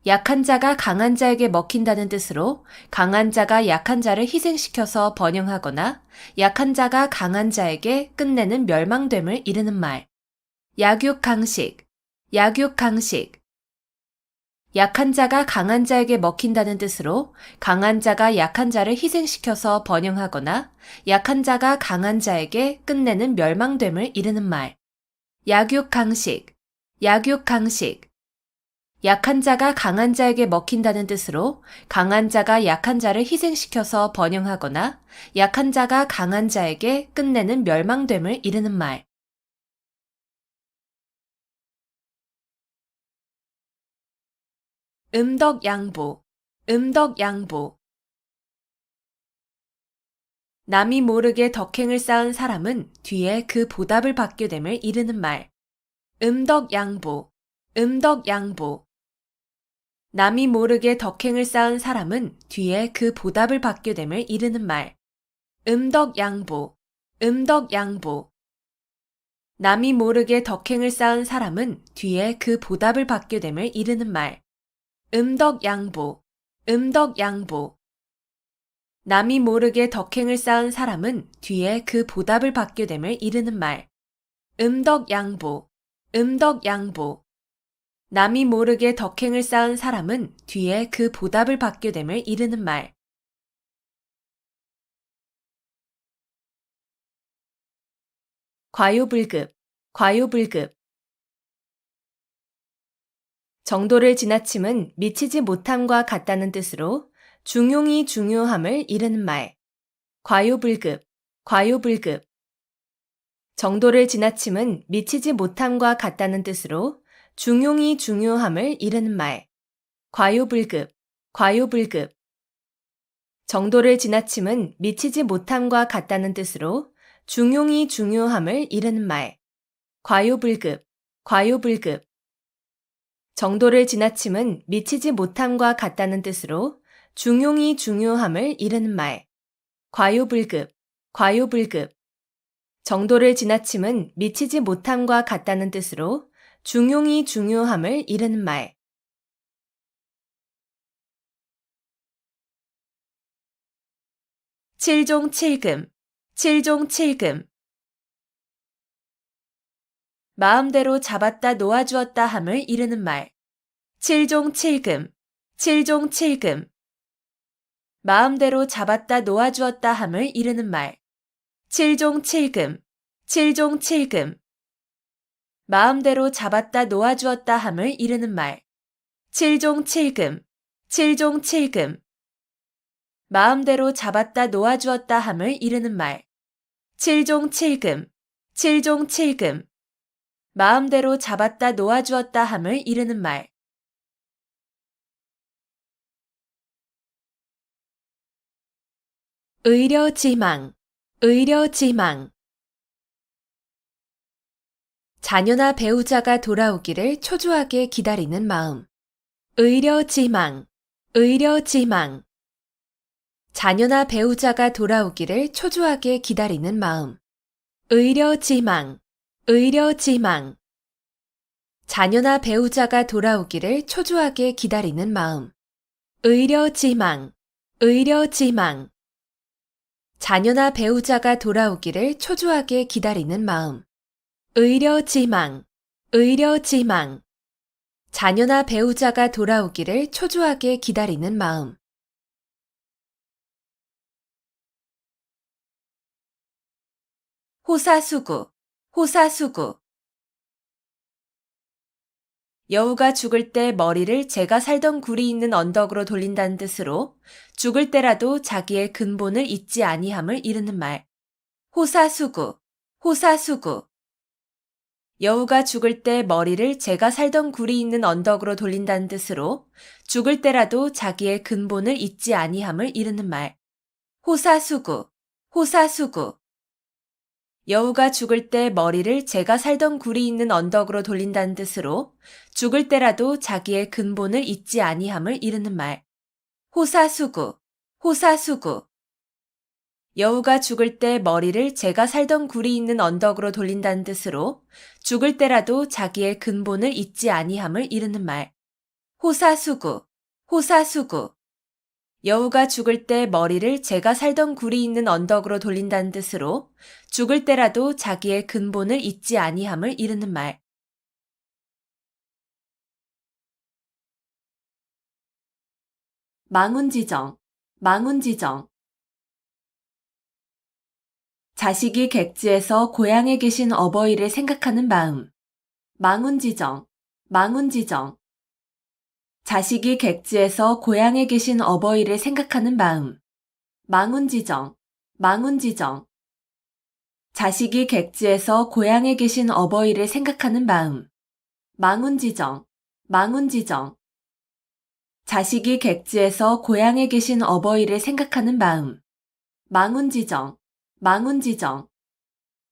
약한 자가 강한 자에게 먹힌다는 뜻으로 강한 자가 약한 자를 희생시켜서 번영하거나 약한 자가 강한 자에게 끝내는 멸망됨을 이르는 말. 약육강식, 약육강식. 약한 자가 강한 자에게 먹힌다는 뜻으로 강한 자가 약한 자를 희생시켜서 번영하거나 약한 자가 강한 자에게 끝내는 멸망됨을 이르는 말. 약육강식, 약육강식. 약한 자가 강한 자에게 먹힌다는 뜻으로 강한 자가 약한 자를 희생시켜서 번영하거나 약한 자가 강한 자에게 끝내는 멸망됨을 이르는 말. 음덕양보, 음덕양보. 남이 모르게 덕행을 쌓은 사람은 뒤에 그 보답을 받게 됨을 이르는 말. 음덕양보, 음덕양보. 남이 모르게 덕행을 쌓은 사람은 뒤에 그 보답을 받게 됨을 이르는 말. 음덕양보, 음덕양보. 남이 모르게 덕행을 쌓은 사람은 뒤에 그 보답을 받게 됨을 이르는 말. 음덕양보, 음덕양보. 남이 모르게 덕행을 쌓은 사람은 뒤에 그 보답을 받게 됨을 이르는 말. 음덕양보, 음덕양보. 남이 모르게 덕행을 쌓은 사람은 뒤에 그 보답을 받게 됨을 이르는 말. 과요불급, 과요불급. 정도를 지나침은 미치지 못함과 같다는 뜻으로 중용이 중요함을 이르는 말. 과요불급, 과요불급. 정도를 지나침은 미치지 못함과 같다는 뜻으로 중용이 중요함을 이르는 말. 과요불급, 과유불급. 정도를 지나침은 미치지 못함과 같다는 뜻으로 중용이 중요함을 이르는 말. 과유불급, 과유불급. 정도를 지나침은 미치지 못함과 같다는 뜻으로 중용이 중요함을 이르는 말. 과유불급, 과유불급. 정도를 지나침은 미치지 못함과 같다는 뜻으로 중용이 중요함을 이르는 말. 칠종칠금, 칠종칠금. 마음대로 잡았다 놓아주었다 함을 이르는 말. 칠종칠금, 칠종칠금. 마음대로 잡았다 놓아주었다 함을 이르는 말. 칠종칠금, 칠종칠금. 마음대로 잡았다 놓아주었다 함을 이르는 말. 칠종칠금, 칠종칠금. 마음대로 잡았다 놓아주었다 함을 이르는 말. 칠종칠금, 칠종칠금. 마음대로 잡았다 놓아주었다 함을 이르는 말. 의려지망, 의려지망. 자녀나 배우자가 돌아오기를 초조하게 기다리는 마음. 의려지망, 의려지망. 자녀나 배우자가 돌아오기를 초조하게 기다리는 마음. 의려지망, 의려지망. 자녀나 배우자가 돌아오기를 초조하게 기다리는 마음. 의려지망, 의려지망. 자녀나 배우자가 돌아오기를 초조하게 기다리는 마음. 의려지망, 의려지망. 자녀나 배우자가 돌아오기를 초조하게 기다리는 마음. 호사수구, 호사수구. 여우가 죽을 때 머리를 제가 살던 굴이 있는 언덕으로 돌린다는 뜻으로 죽을 때라도 자기의 근본을 잊지 아니함을 이르는 말. 호사수구, 호사수구. 여우가 죽을 때 머리를 제가 살던 굴이 있는 언덕으로 돌린다는 뜻으로 죽을 때라도 자기의 근본을 잊지 아니함을 이르는 말. 호사수구, 호사수구. 여우가 죽을 때 머리를 제가 살던 굴이 있는 언덕으로 돌린다는 뜻으로 죽을 때라도 자기의 근본을 잊지 아니함을 이르는 말. 호사수구, 호사수구. 여우가 죽을 때 머리를 제가 살던 굴이 있는 언덕으로 돌린다는 뜻으로 죽을 때라도 자기의 근본을 잊지 아니함을 이르는 말. 호사수구, 호사수구. 여우가 죽을 때 머리를 제가 살던 굴이 있는 언덕으로 돌린다는 뜻으로 죽을 때라도 자기의 근본을 잊지 아니함을 이르는 말. 망운지정, 망운지정. 자식이 객지에서 고향에 계신 어버이를 생각하는 마음. 망운지정, 망운지정. 자식이 객지에서 고향에 계신 어버이를 생각하는 마음. 망운지정, 망운지정. 자식이 객지에서 고향에 계신 어버이를 생각하는 마음. 망운지정, 망운지정. 자식이 객지에서 고향에 계신 어버이를 생각하는 마음. 망운지정, 망운지정.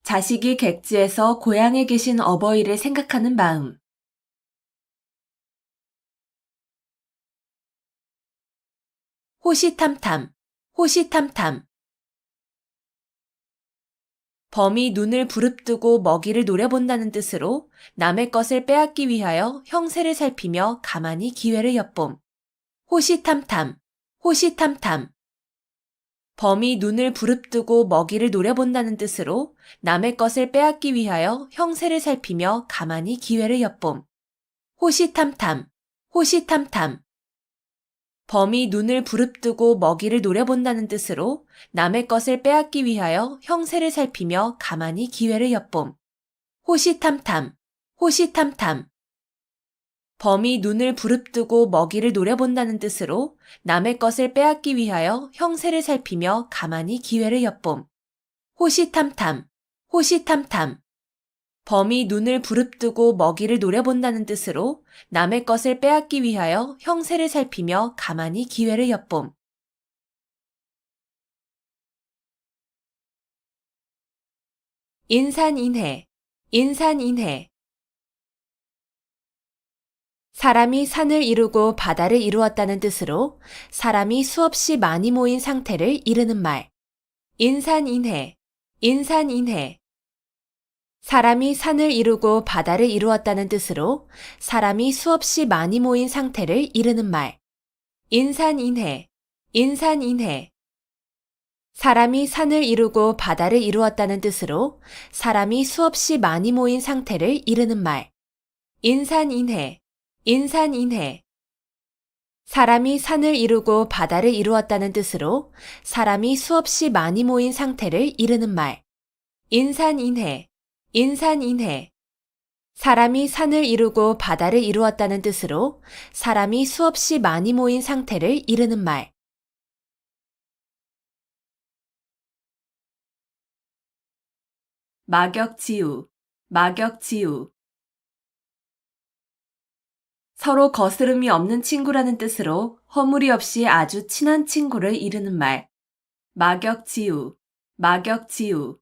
자식이 객지에서 고향에 계신 어버이를 생각하는 마음. 호시탐탐, 호시탐탐. 범이 눈을 부릅뜨고 먹이를 노려본다는 뜻으로 남의 것을 빼앗기 위하여 형세를 살피며 가만히 기회를 엿봄. 호시탐탐, 호시탐탐. 범이 눈을 부릅뜨고 먹이를 노려본다는 뜻으로 남의 것을 빼앗기 위하여 형세를 살피며 가만히 기회를 엿봄. 호시탐탐, 호시탐탐. 범이 눈을 부릅뜨고 먹이를 노려본다는 뜻으로 남의 것을 빼앗기 위하여 형세를 살피며 가만히 기회를 엿봄. 호시탐탐, 호시탐탐. 범이 눈을 부릅뜨고 먹이를 노려본다는 뜻으로 남의 것을 빼앗기 위하여 형세를 살피며 가만히 기회를 엿봄. 호시탐탐, 호시탐탐. 범이 눈을 부릅뜨고 먹이를 노려본다는 뜻으로 남의 것을 빼앗기 위하여 형세를 살피며 가만히 기회를 엿봄. 인산인해, 인산인해. 사람이 산을 이루고 바다를 이루었다는 뜻으로 사람이 수없이 많이 모인 상태를 이르는 말. 인산인해, 인산인해. 사람이 산을 이루고 바다를 이루었다는 뜻으로 사람이 수없이 많이 모인 상태를 이르는 말. 인산인해, 인산인해. 사람이 산을 이루고 바다를 이루었다는 뜻으로 사람이 수없이 많이 모인 상태를 이르는 말. 인산인해, 인산인해. 사람이 산을 이루고 바다를 이루었다는 뜻으로 사람이 수없이 많이 모인 상태를 이르는 말. 인산인해, 인산인해. 사람이 산을 이루고 바다를 이루었다는 뜻으로 사람이 수없이 많이 모인 상태를 이르는 말. 막역지우, 막역지우. 서로 거스름이 없는 친구라는 뜻으로 허물이 없이 아주 친한 친구를 이르는 말. 막역지우, 막역지우.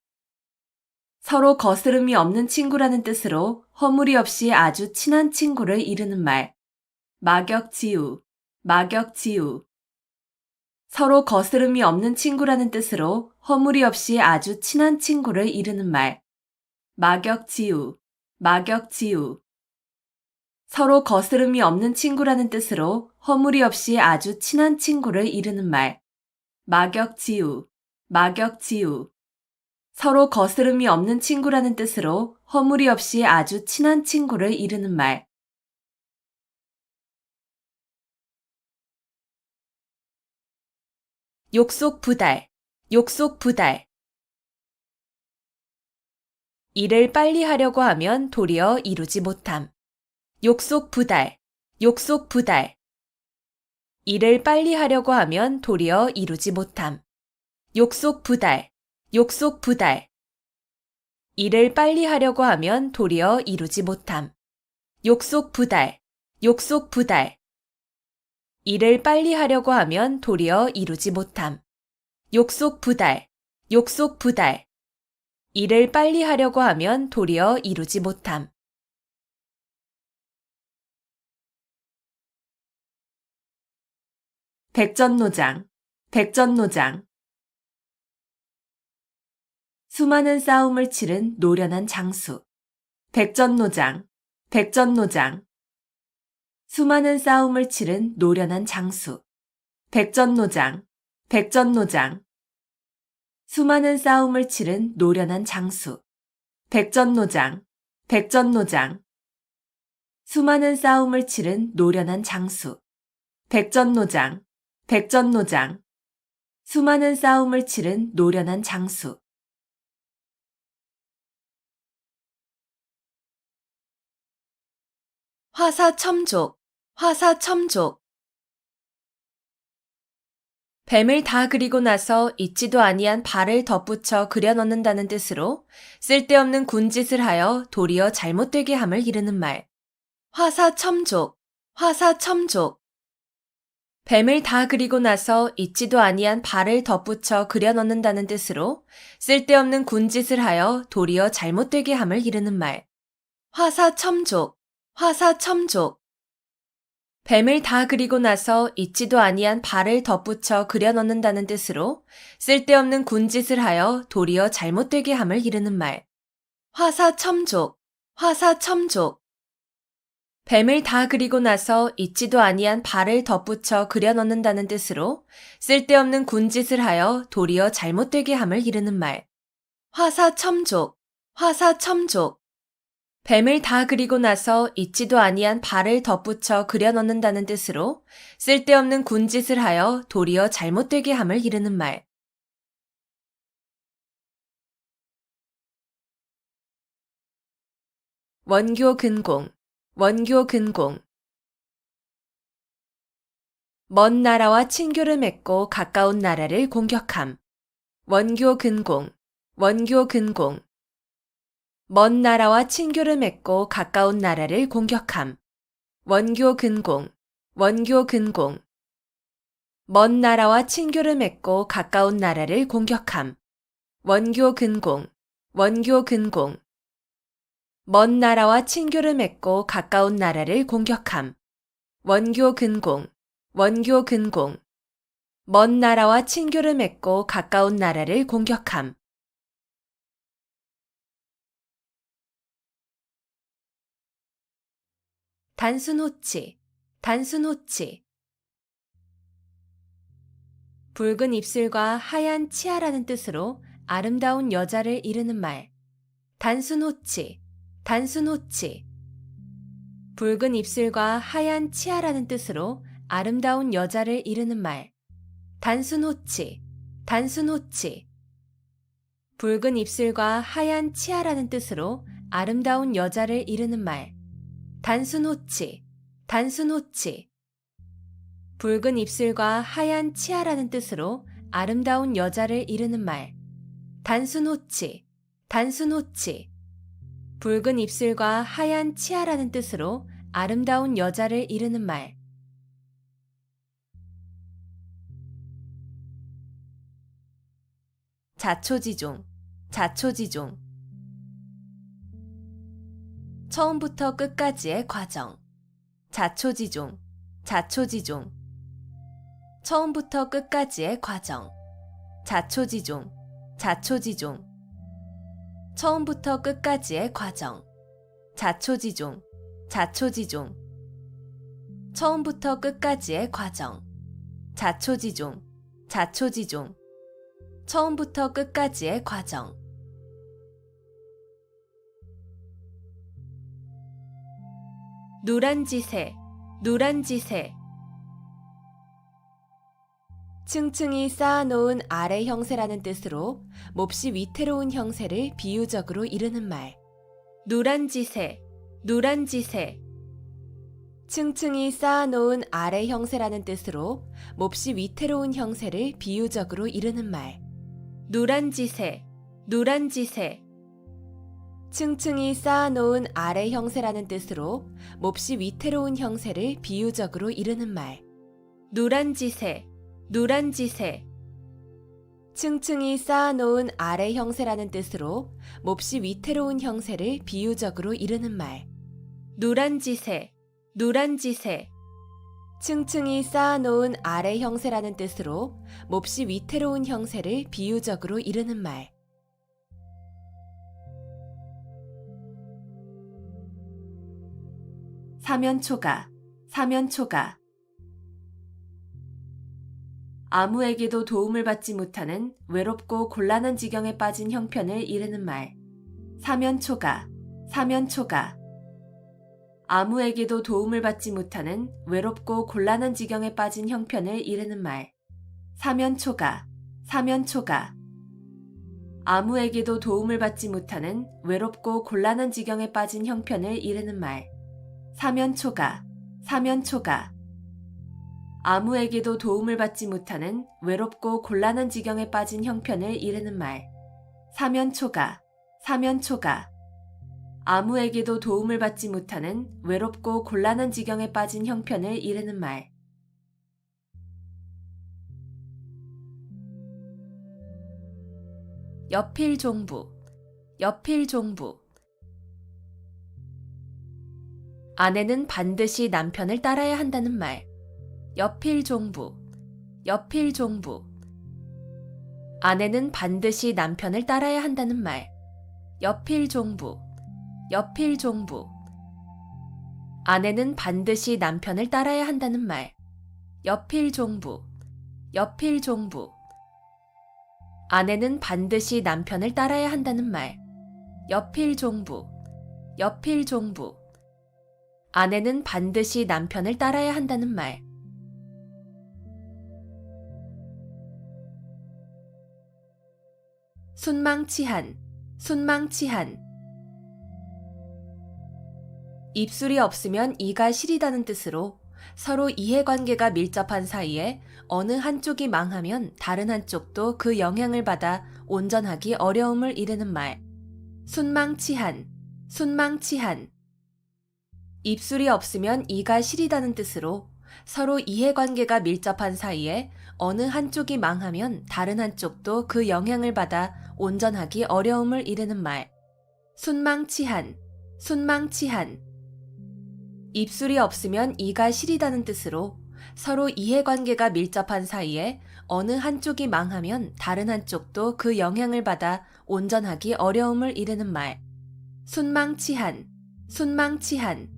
서로 거스름이 없는 친구라는 뜻으로 허물이 없이 아주 친한 친구를 이르는 말. 막역지우, 막역지우. 서로 거스름이 없는 친구라는 뜻으로 허물이 없이 아주 친한 친구를 이르는 말. 막역지우, 막역지우. 서로 거스름이 없는 친구라는 뜻으로 허물이 없이 아주 친한 친구를 이르는 말. 막역지우, 막역지우. 서로 거스름이 없는 친구라는 뜻으로 허물이 없이 아주 친한 친구를 이르는 말. 욕속부달, 욕속부달. 일을 빨리 하려고 하면 도리어 이루지 못함. 욕속부달, 욕속부달. 일을 빨리 하려고 하면 도리어 이루지 못함. 욕속부달, 욕속부달. 일을 빨리 하려고 하면 도리어 이루지 못함. 욕속부달, 욕속부달. 일을 빨리 하려고 하면 도리어 이루지 못함. 욕속부달, 욕속부달. 일을 빨리 하려고 하면 도리어 이루지 못함. 백전노장, 백전노장. 수많은 싸움을 치른 노련한 장수. 백전노장, 백전노장. 수많은 싸움을 치른 노련한 장수. 백전노장, 백전노장. 수많은 싸움을 치른 노련한 장수. 백전노장, 백전노장. 수많은 싸움을 치른 노련한 장수. 백전노장, 백전노장. 수많은 싸움을 치른 노련한 장수. 화사첨족, 화사첨족. 뱀을 다 그리고 나서 있지도 아니한 발을 덧붙여 그려 넣는다는 뜻으로 쓸데없는 군짓을 하여 도리어 잘못되게 함을 이르는 말. 화사첨족, 화사첨족. 뱀을 다 그리고 나서 있지도 아니한 발을 덧붙여 그려 넣는다는 뜻으로 쓸데없는 군짓을 하여 도리어 잘못되게 함을 이르는 말. 화사첨족, 화사첨족. 뱀을 다 그리고 나서 있지도 아니한 발을 덧붙여 그려 넣는다는 뜻으로 쓸데없는 군짓을 하여 도리어 잘못되게 함을 이르는 말. 화사첨족, 화사첨족. 뱀을 다 그리고 나서 있지도 아니한 발을 덧붙여 그려 넣는다는 뜻으로 쓸데없는 군짓을 하여 도리어 잘못되게 함을 이르는 말. 화사첨족, 화사첨족. 뱀을 다 그리고 나서 있지도 아니한 발을 덧붙여 그려 넣는다는 뜻으로 쓸데없는 군짓을 하여 도리어 잘못되게 함을 이르는 말. 원교 근공, 원교 근공. 먼 나라와 친교를 맺고 가까운 나라를 공격함. 원교 근공, 원교 근공. 먼 나라와 친교를 맺고 가까운 나라를 공격함. 원교 근공, 원교 근공. 먼 나라와 친교를 맺고 가까운 나라를 공격함. 원교 근공, 원교 근공. 먼 나라와 친교를 맺고 가까운 나라를 공격함. 원교 근공, 원교 근공. 먼 나라와 친교를 맺고 가까운 나라를 공격함. 단순 호치, 단순 호치. 붉은 입술과 하얀 치아라는 뜻으로 아름다운 여자를 이르는 말. 단순 호치, 단순 호치. 붉은 입술과 하얀 치아라는 뜻으로 아름다운 여자를 이르는 말. 단순 호치, 단순 호치. 붉은 입술과 하얀 치아라는 뜻으로 아름다운 여자를 이르는 말. 단순 호치, 단순 호치. 붉은 입술과 하얀 치아라는 뜻으로 아름다운 여자를 이르는 말. 단순 호치, 단순 호치. 붉은 입술과 하얀 치아라는 뜻으로 아름다운 여자를 이르는 말. 자초지종, 자초지종. 처음부터 끝까지의 과정. 자초지종, 자초지종. 처음부터 끝까지의 과정. 자초지종, 자초지종. 처음부터 끝까지의 과정. 자초지종, 자초지종. 처음부터 끝까지의 과정. 자초지종, 자초지종. 처음부터 끝까지의 과정. 누란지새, 누란지새. 층층이 쌓아놓은 아래 형세라는 뜻으로 몹시 위태로운 형세를 비유적으로 이르는 말. 누란지새, 누란지새. 층층이 쌓아놓은 아래 형세라는 뜻으로 몹시 위태로운 형세를 비유적으로 이르는 말. 누란지새, 누란지새. 층층이 쌓아놓은 아래 형세라는 뜻으로 몹시 위태로운 형세를 비유적으로 이르는 말. 누란지새, 누란지새. 층층이 쌓아놓은 아래 형세라는 뜻으로 몹시 위태로운 형세를 비유적으로 이르는 말. 누란지새, 누란지새. 층층이 쌓아놓은 아래 형세라는 뜻으로 몹시 위태로운 형세를 비유적으로 이르는 말. 사면초가, 사면초가. 아무에게도 도움을 받지 못하는 외롭고 곤란한 지경에 빠진 형편을 이르는 말. 사면초가, 사면초가. 아무에게도 도움을 받지 못하는 외롭고 곤란한 지경에 빠진 형편을 이르는 말. 사면초가, 사면초가. 아무에게도 도움을 받지 못하는 외롭고 곤란한 지경에 빠진 형편을 이르는 말. 사면초가, 사면초가. 아무에게도 도움을 받지 못하는 외롭고 곤란한 지경에 빠진 형편을 이르는 말. 사면초가, 사면초가. 아무에게도 도움을 받지 못하는 외롭고 곤란한 지경에 빠진 형편을 이르는 말. 여필종부, 여필종부. 아내는 반드시 남편을 따라야 한다는 말. 여필종부, 여필종부. 아내는 반드시 남편을 따라야 한다는 말. 여필종부, 여필종부. 아내는 반드시 남편을 따라야 한다는 말. 여필종부, 여필종부. 아내는 반드시 남편을 따라야 한다는 말. 여필종부, 여필종부. 아내는 반드시 남편을 따라야 한다는 말. 순망치한, 순망치한. 입술이 없으면 이가 시리다는 뜻으로 서로 이해관계가 밀접한 사이에 어느 한쪽이 망하면 다른 한쪽도 그 영향을 받아 온전하기 어려움을 이르는 말. 순망치한, 순망치한. 입술이 없으면 이가 시리다는 뜻으로 서로 이해관계가 밀접한 사이에 어느 한쪽이 망하면 다른 한쪽도 그 영향을 받아 온전하기 어려움을 이르는 말. 순망치한, 순망치한. 입술이 없으면 이가 시리다는 뜻으로 서로 이해관계가 밀접한 사이에 어느 한쪽이 망하면 다른 한쪽도 그 영향을 받아 온전하기 어려움을 이르는 말. 순망치한, 순망치한.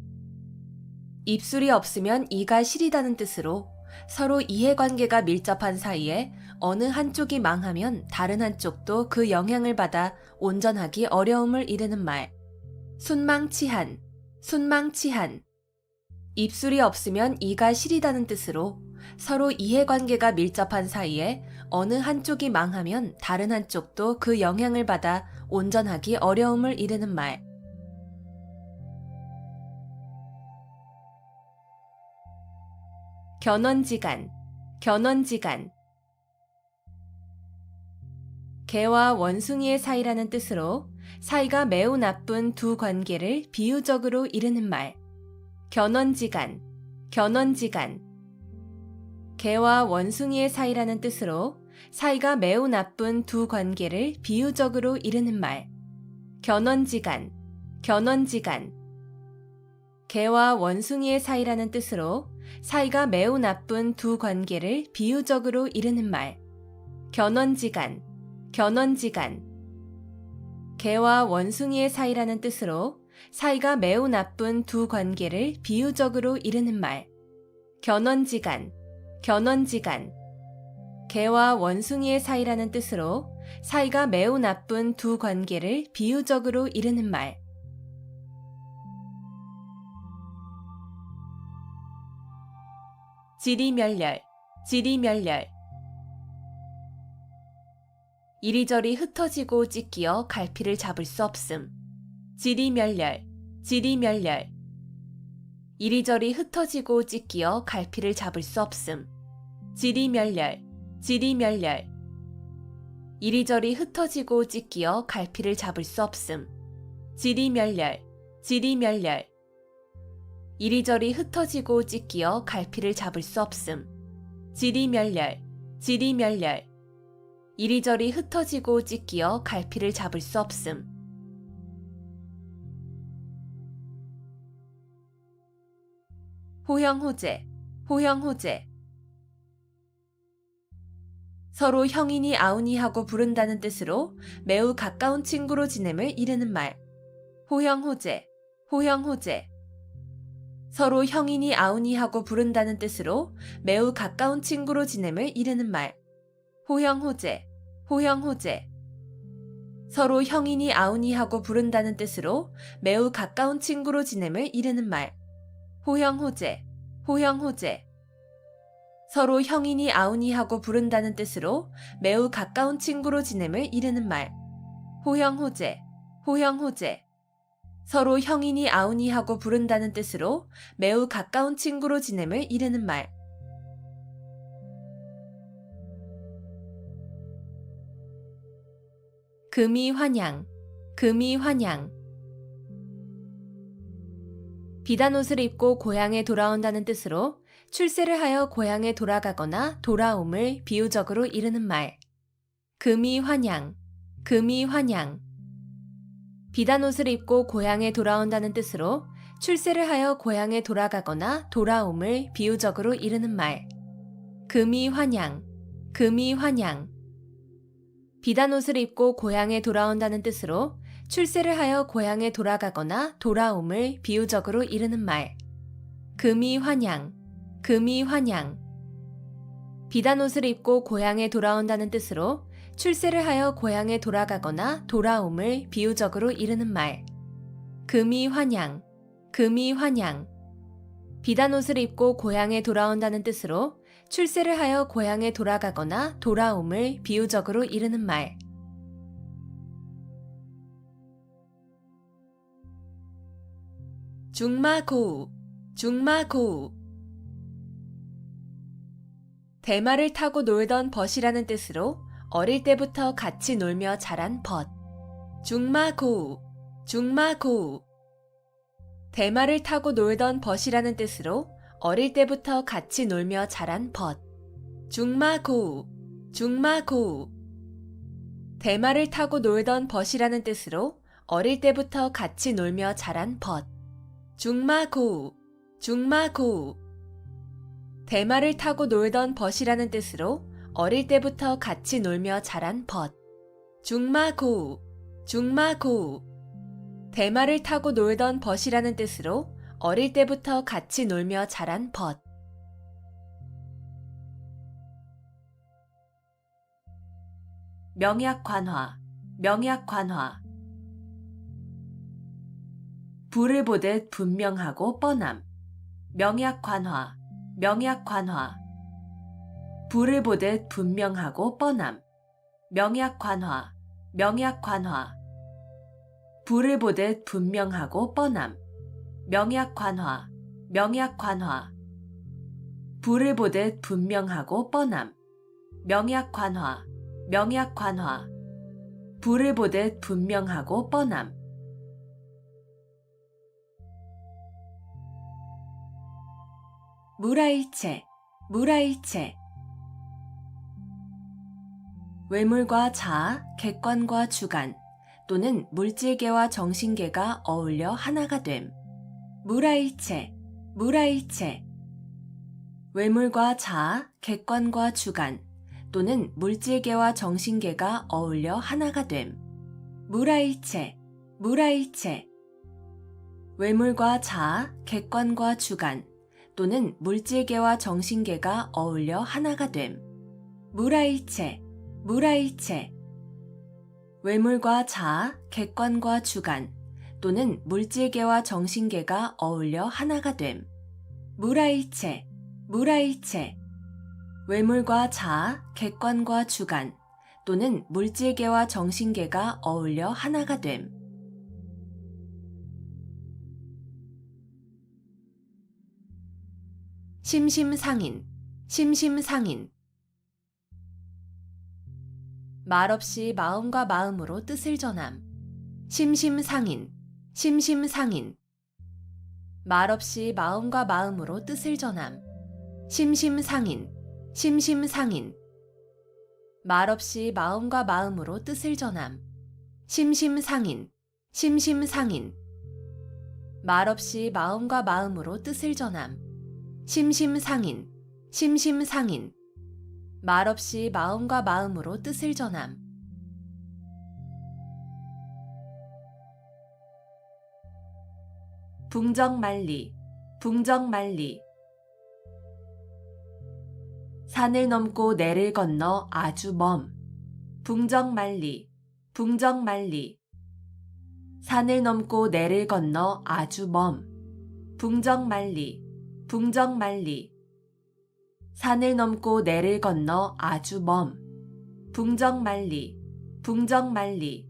입술이 없으면 이가 시리다는 뜻으로 서로 이해관계가 밀접한 사이에 어느 한쪽이 망하면 다른 한쪽도 그 영향을 받아 온전하기 어려움을 이르는 말. 순망치한, 순망치한. 입술이 없으면 이가 시리다는 뜻으로 서로 이해관계가 밀접한 사이에 어느 한쪽이 망하면 다른 한쪽도 그 영향을 받아 온전하기 어려움을 이르는 말. 견원지간, 견원지간. 개와 원숭이의 사이라는 뜻으로 사이가 매우 나쁜 두 관계를 비유적으로 이르는 말. 견원지간, 견원지간. 개와 원숭이의 사이라는 뜻으로 사이가 매우 나쁜 두 관계를 비유적으로 이르는 말. 견원지간, 견원지간. 개와 원숭이의 사이라는 뜻으로 사이가 매우 나쁜 두 관계를 비유적으로 이르는 말. 견원지간, 견원지간. 개와 원숭이의 사이라는 뜻으로 사이가 매우 나쁜 두 관계를 비유적으로 이르는 말. 견원지간, 견원지간. 개와 원숭이의 사이라는 뜻으로 사이가 매우 나쁜 두 관계를 비유적으로 이르는 말. 지리멸렬, 지리멸렬. 이리저리 흩어지고 찢기어 갈피를 잡을 수 없음. 지리멸렬, 지리멸렬. 이리저리 흩어지고 찢기어 갈피를 잡을 수 없음. 지리멸렬, 지리멸렬. 이리저리 흩어지고 찢기어 갈피를 잡을 수 없음. 지리멸렬, 지리멸렬. 이리저리 흩어지고 찢기어 갈피를 잡을 수 없음. 지리멸렬, 지리멸렬. 이리저리 흩어지고 찢기어 갈피를 잡을 수 없음. 호형호재, 호형호재. 서로 형이니 아우니 하고 부른다는 뜻으로 매우 가까운 친구로 지냄을 이르는 말. 호형호재, 호형호재. 서로 형이니 아우니 하고 부른다는 뜻으로 매우 가까운 친구로 지냄을 이르는 말. 호형호재, 호형호재. 서로 형이니 아우니 하고 부른다는 뜻으로 매우 가까운 친구로 지냄을 이르는 말. 호형호재, 호형호재. 서로 형이니 아우니 하고 부른다는 뜻으로 매우 가까운 친구로 지냄을 이르는 말. 호형호재, 호형호재. 서로 형이니 아우니 하고 부른다는 뜻으로 매우 가까운 친구로 지냄을 이르는 말. 금이환양, 금이환양. 비단 옷을 입고 고향에 돌아온다는 뜻으로 출세를 하여 고향에 돌아가거나 돌아옴을 비유적으로 이르는 말. 금이환양, 금이환양. 비단 옷을 입고 고향에 돌아온다는 뜻으로 출세를 하여 고향에 돌아가거나 돌아옴을 비유적으로 이르는 말. 금이환양, 금이환양. 비단 옷을 입고 고향에 돌아온다는 뜻으로 출세를 하여 고향에 돌아가거나 돌아옴을 비유적으로 이르는 말. 금이환양, 금이환양. 비단 옷을 입고 고향에 돌아온다는 뜻으로 출세를 하여 고향에 돌아가거나 돌아옴을 비유적으로 이르는 말. 금이환양, 금이환양. 비단 옷을 입고 고향에 돌아온다는 뜻으로 출세를 하여 고향에 돌아가거나 돌아옴을 비유적으로 이르는 말. 중마고우, 중마고우. 대마를 타고 놀던 벗이라는 뜻으로 어릴 때부터 같이 놀며 자란 벗. 중마고우, 중마고우. 대마를 타고 놀던 벗이라는 뜻으로 어릴 때부터 같이 놀며 자란 벗. 중마고우, 중마고우. 대마를 타고 놀던 벗이라는 뜻으로 어릴 때부터 같이 놀며 자란 벗. 중마고우, 중마고우. 대마를 타고 놀던 벗이라는 뜻으로 어릴 때부터 같이 놀며 자란 벗. 중마고우, 중마고우. 대마를 타고 놀던 벗이라는 뜻으로 어릴 때부터 같이 놀며 자란 벗. 명약관화, 명약관화. 불을 보듯 분명하고 뻔함. 명약관화, 명약관화. 불을 보듯 분명하고 뻔함. 명약관화, 명약관화. 불을 보듯 분명하고 뻔함. 명약관화, 명약관화. 불을 보듯 분명하고 뻔함. 명약관화, 명약관화. 불을 보듯 분명하고 뻔함. 무라일체, 무라일체. 외물과 자아, 객관과 주관 또는 물질계와 정신계가 어울려 하나가 됨. 무라일체, 무라일체. 외물과 자아, 객관과 주관 또는 물질계와 정신계가 어울려 하나가 됨. 무라일체, 무라일체. 외물과 자아, 객관과 주관 또는 물질계와 정신계가 어울려 하나가 됨. 무라일체, 무라일체. 외물과 자아, 객관과 주관 또는 물질계와 정신계가 어울려 하나가 됨. 무라일체, 무라일체. 외물과 자아, 객관과 주관 또는 물질계와 정신계가 어울려 하나가 됨. 심심상인, 심심상인. 말없이 마음과 마음으로 뜻을 전함. 심심상인, 심심상인. 말없이 마음과 마음으로 뜻을 전함. 심심상인, 심심상인. 말없이 마음과 마음으로 뜻을 전함. 심심상인, 심심상인. 말없이 마음과 마음으로 뜻을 전함. 심심상인, 심심상인. 말없이 마음과 마음으로 뜻을 전함. 붕정만리, 붕정만리. 산을 넘고 내를 건너 아주 먼. 붕정만리, 붕정만리. 산을 넘고 내를 건너 아주 먼. 붕정만리, 붕정만리. 산을 넘고 내를 건너 아주 먼. 붕정만리, 붕정만리.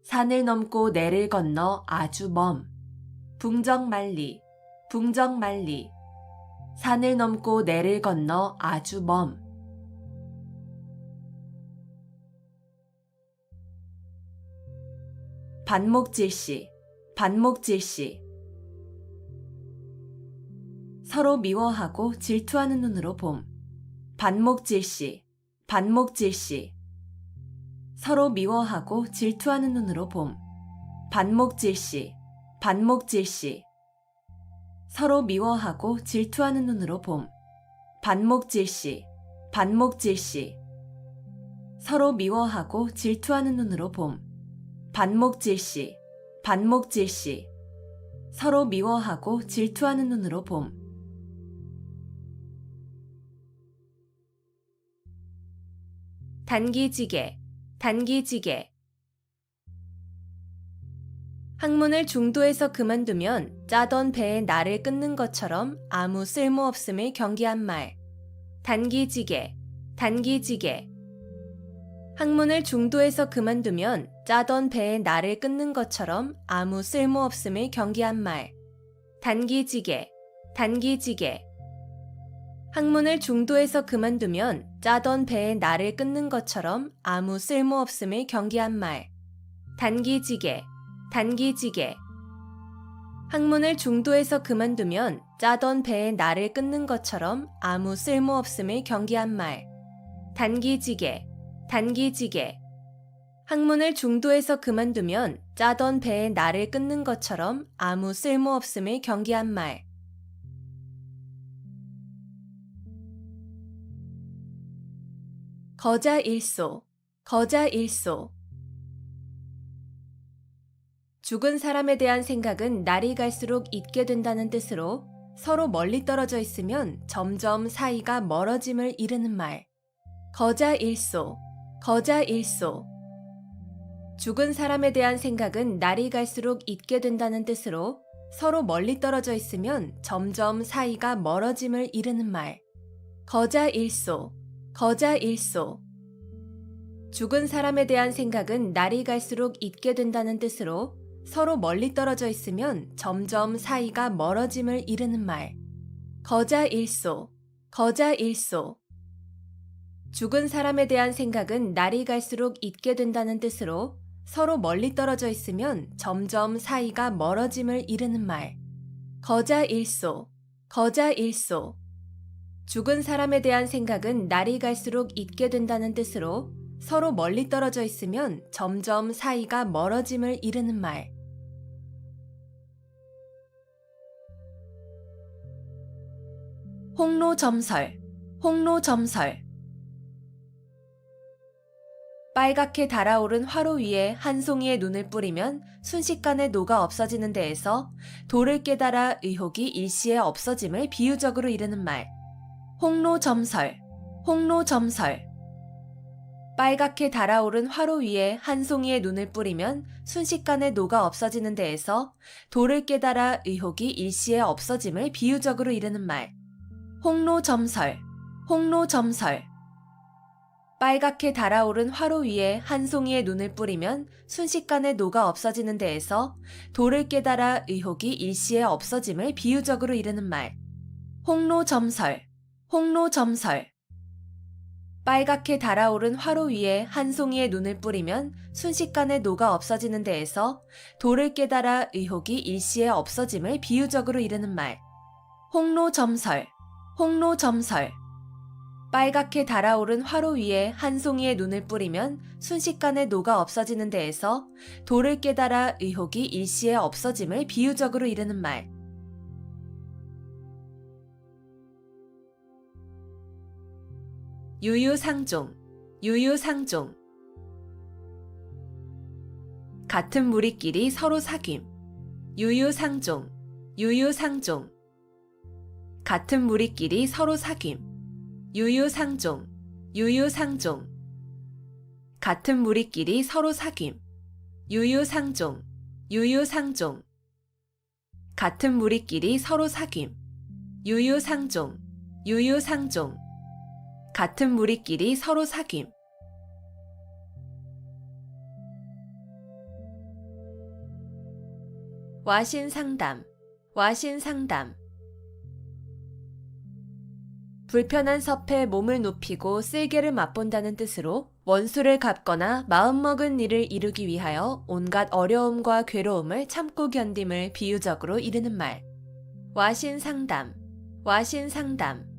산을 넘고 내를 건너 아주 먼. 붕정만리, 붕정만리. 산을 넘고 내를 건너 아주 먼. 반목질시, 반목질시. 서로 미워하고 질투하는 눈으로 봄. 반목질시, 반목질시. 서로 미워하고 질투하는 눈으로 봄. 반목질시, 반목질시. 서로 미워하고 질투하는 눈으로 봄. 반목질시, 반목질시. 서로 미워하고 질투하는 눈으로 봄. 반목질시, 반목질시. 서로 미워하고 질투하는 눈으로 봄. 단기지개, 단기지개. 학문을 중도에서 그만두면 짜던 배에 나를 끊는 것처럼 아무 쓸모없음을 경계한 말. 단기지개, 단기지개. 학문을 중도에서 그만두면 짜던 배에 나를 끊는 것처럼 아무 쓸모없음을 경계한 말. 단기지개, 단기지개. 학문을 중도에서 그만두면 짜던 배에 나를 끊는 것처럼 아무 쓸모없음을 경계한 말. 단기지개, 단기지개. 학문을 중도에서 그만두면 짜던 배에 나를 끊는 것처럼 아무 쓸모없음을 경계한 말. 단기지개, 단기지개. 학문을 중도에서 그만두면 짜던 배에 나를 끊는 것처럼 아무 쓸모없음을 경계한 말. 거자일소, 거자일소. 죽은 사람에 대한 생각은 날이 갈수록 잊게 된다는 뜻으로 서로 멀리 떨어져 있으면 점점 사이가 멀어짐을 이르는 말. 거자일소, 거자일소. 죽은 사람에 대한 생각은 날이 갈수록 잊게 된다는 뜻으로 서로 멀리 떨어져 있으면 점점 사이가 멀어짐을 이르는 말. 거자일소, 거자일소. 죽은 사람에 대한 생각은 날이 갈수록 잊게 된다는 뜻으로 서로 멀리 떨어져 있으면 점점 사이가 멀어짐을 이르는 말. 거자일소, 거자일소. 죽은 사람에 대한 생각은 날이 갈수록 잊게 된다는 뜻으로 서로 멀리 떨어져 있으면 점점 사이가 멀어짐을 이르는 말. 거자일소, 거자일소. 죽은 사람에 대한 생각은 날이 갈수록 잊게 된다는 뜻으로 서로 멀리 떨어져 있으면 점점 사이가 멀어짐을 이르는 말. 홍로점설, 홍로점설. 빨갛게 달아오른 화로 위에 한 송이의 눈을 뿌리면 순식간에 녹아 없어지는 데에서 도를 깨달아 의혹이 일시에 없어짐을 비유적으로 이르는 말. 홍로점설, 홍로점설. 빨갛게 달아오른 화로 위에 한 송이의 눈을 뿌리면 순식간에 녹아 없어지는 데에서 도를 깨달아 의혹이 일시에 없어짐을 비유적으로 이르는 말. 홍로점설, 홍로점설. 빨갛게 달아오른 화로 위에 한 송이의 눈을 뿌리면 순식간에 녹아 없어지는 데에서 도를 깨달아 의혹이 일시에 없어짐을 비유적으로 이르는 말. 홍로점설, 홍로점설. 빨갛게 달아오른 화로 위에 한 송이의 눈을 뿌리면 순식간에 녹아 없어지는 데에서 도를 깨달아 의혹이 일시에 없어짐을 비유적으로 이르는 말. 홍로점설, 홍로점설. 빨갛게 달아오른 화로 위에 한 송이의 눈을 뿌리면 순식간에 녹아 없어지는 데에서 도를 깨달아 의혹이 일시에 없어짐을 비유적으로 이르는 말. 유유상종, 유유상종. 같은 무리끼리 서로 사귐. 유유상종, 유유상종. 같은 무리끼리 서로 사귐. 유유상종, 유유상종. 같은 무리끼리 서로 사귐. 유유상종, 유유상종. 같은 무리끼리 서로 사귐. 유유상종, 유유상종. 같은 무리끼리 서로 사귐. 와신상담, 와신상담. 불편한 섭에 몸을 눕히고 쓸개를 맛본다는 뜻으로 원수를 갚거나 마음먹은 일을 이루기 위하여 온갖 어려움과 괴로움을 참고 견딤을 비유적으로 이르는 말. 와신상담, 와신상담.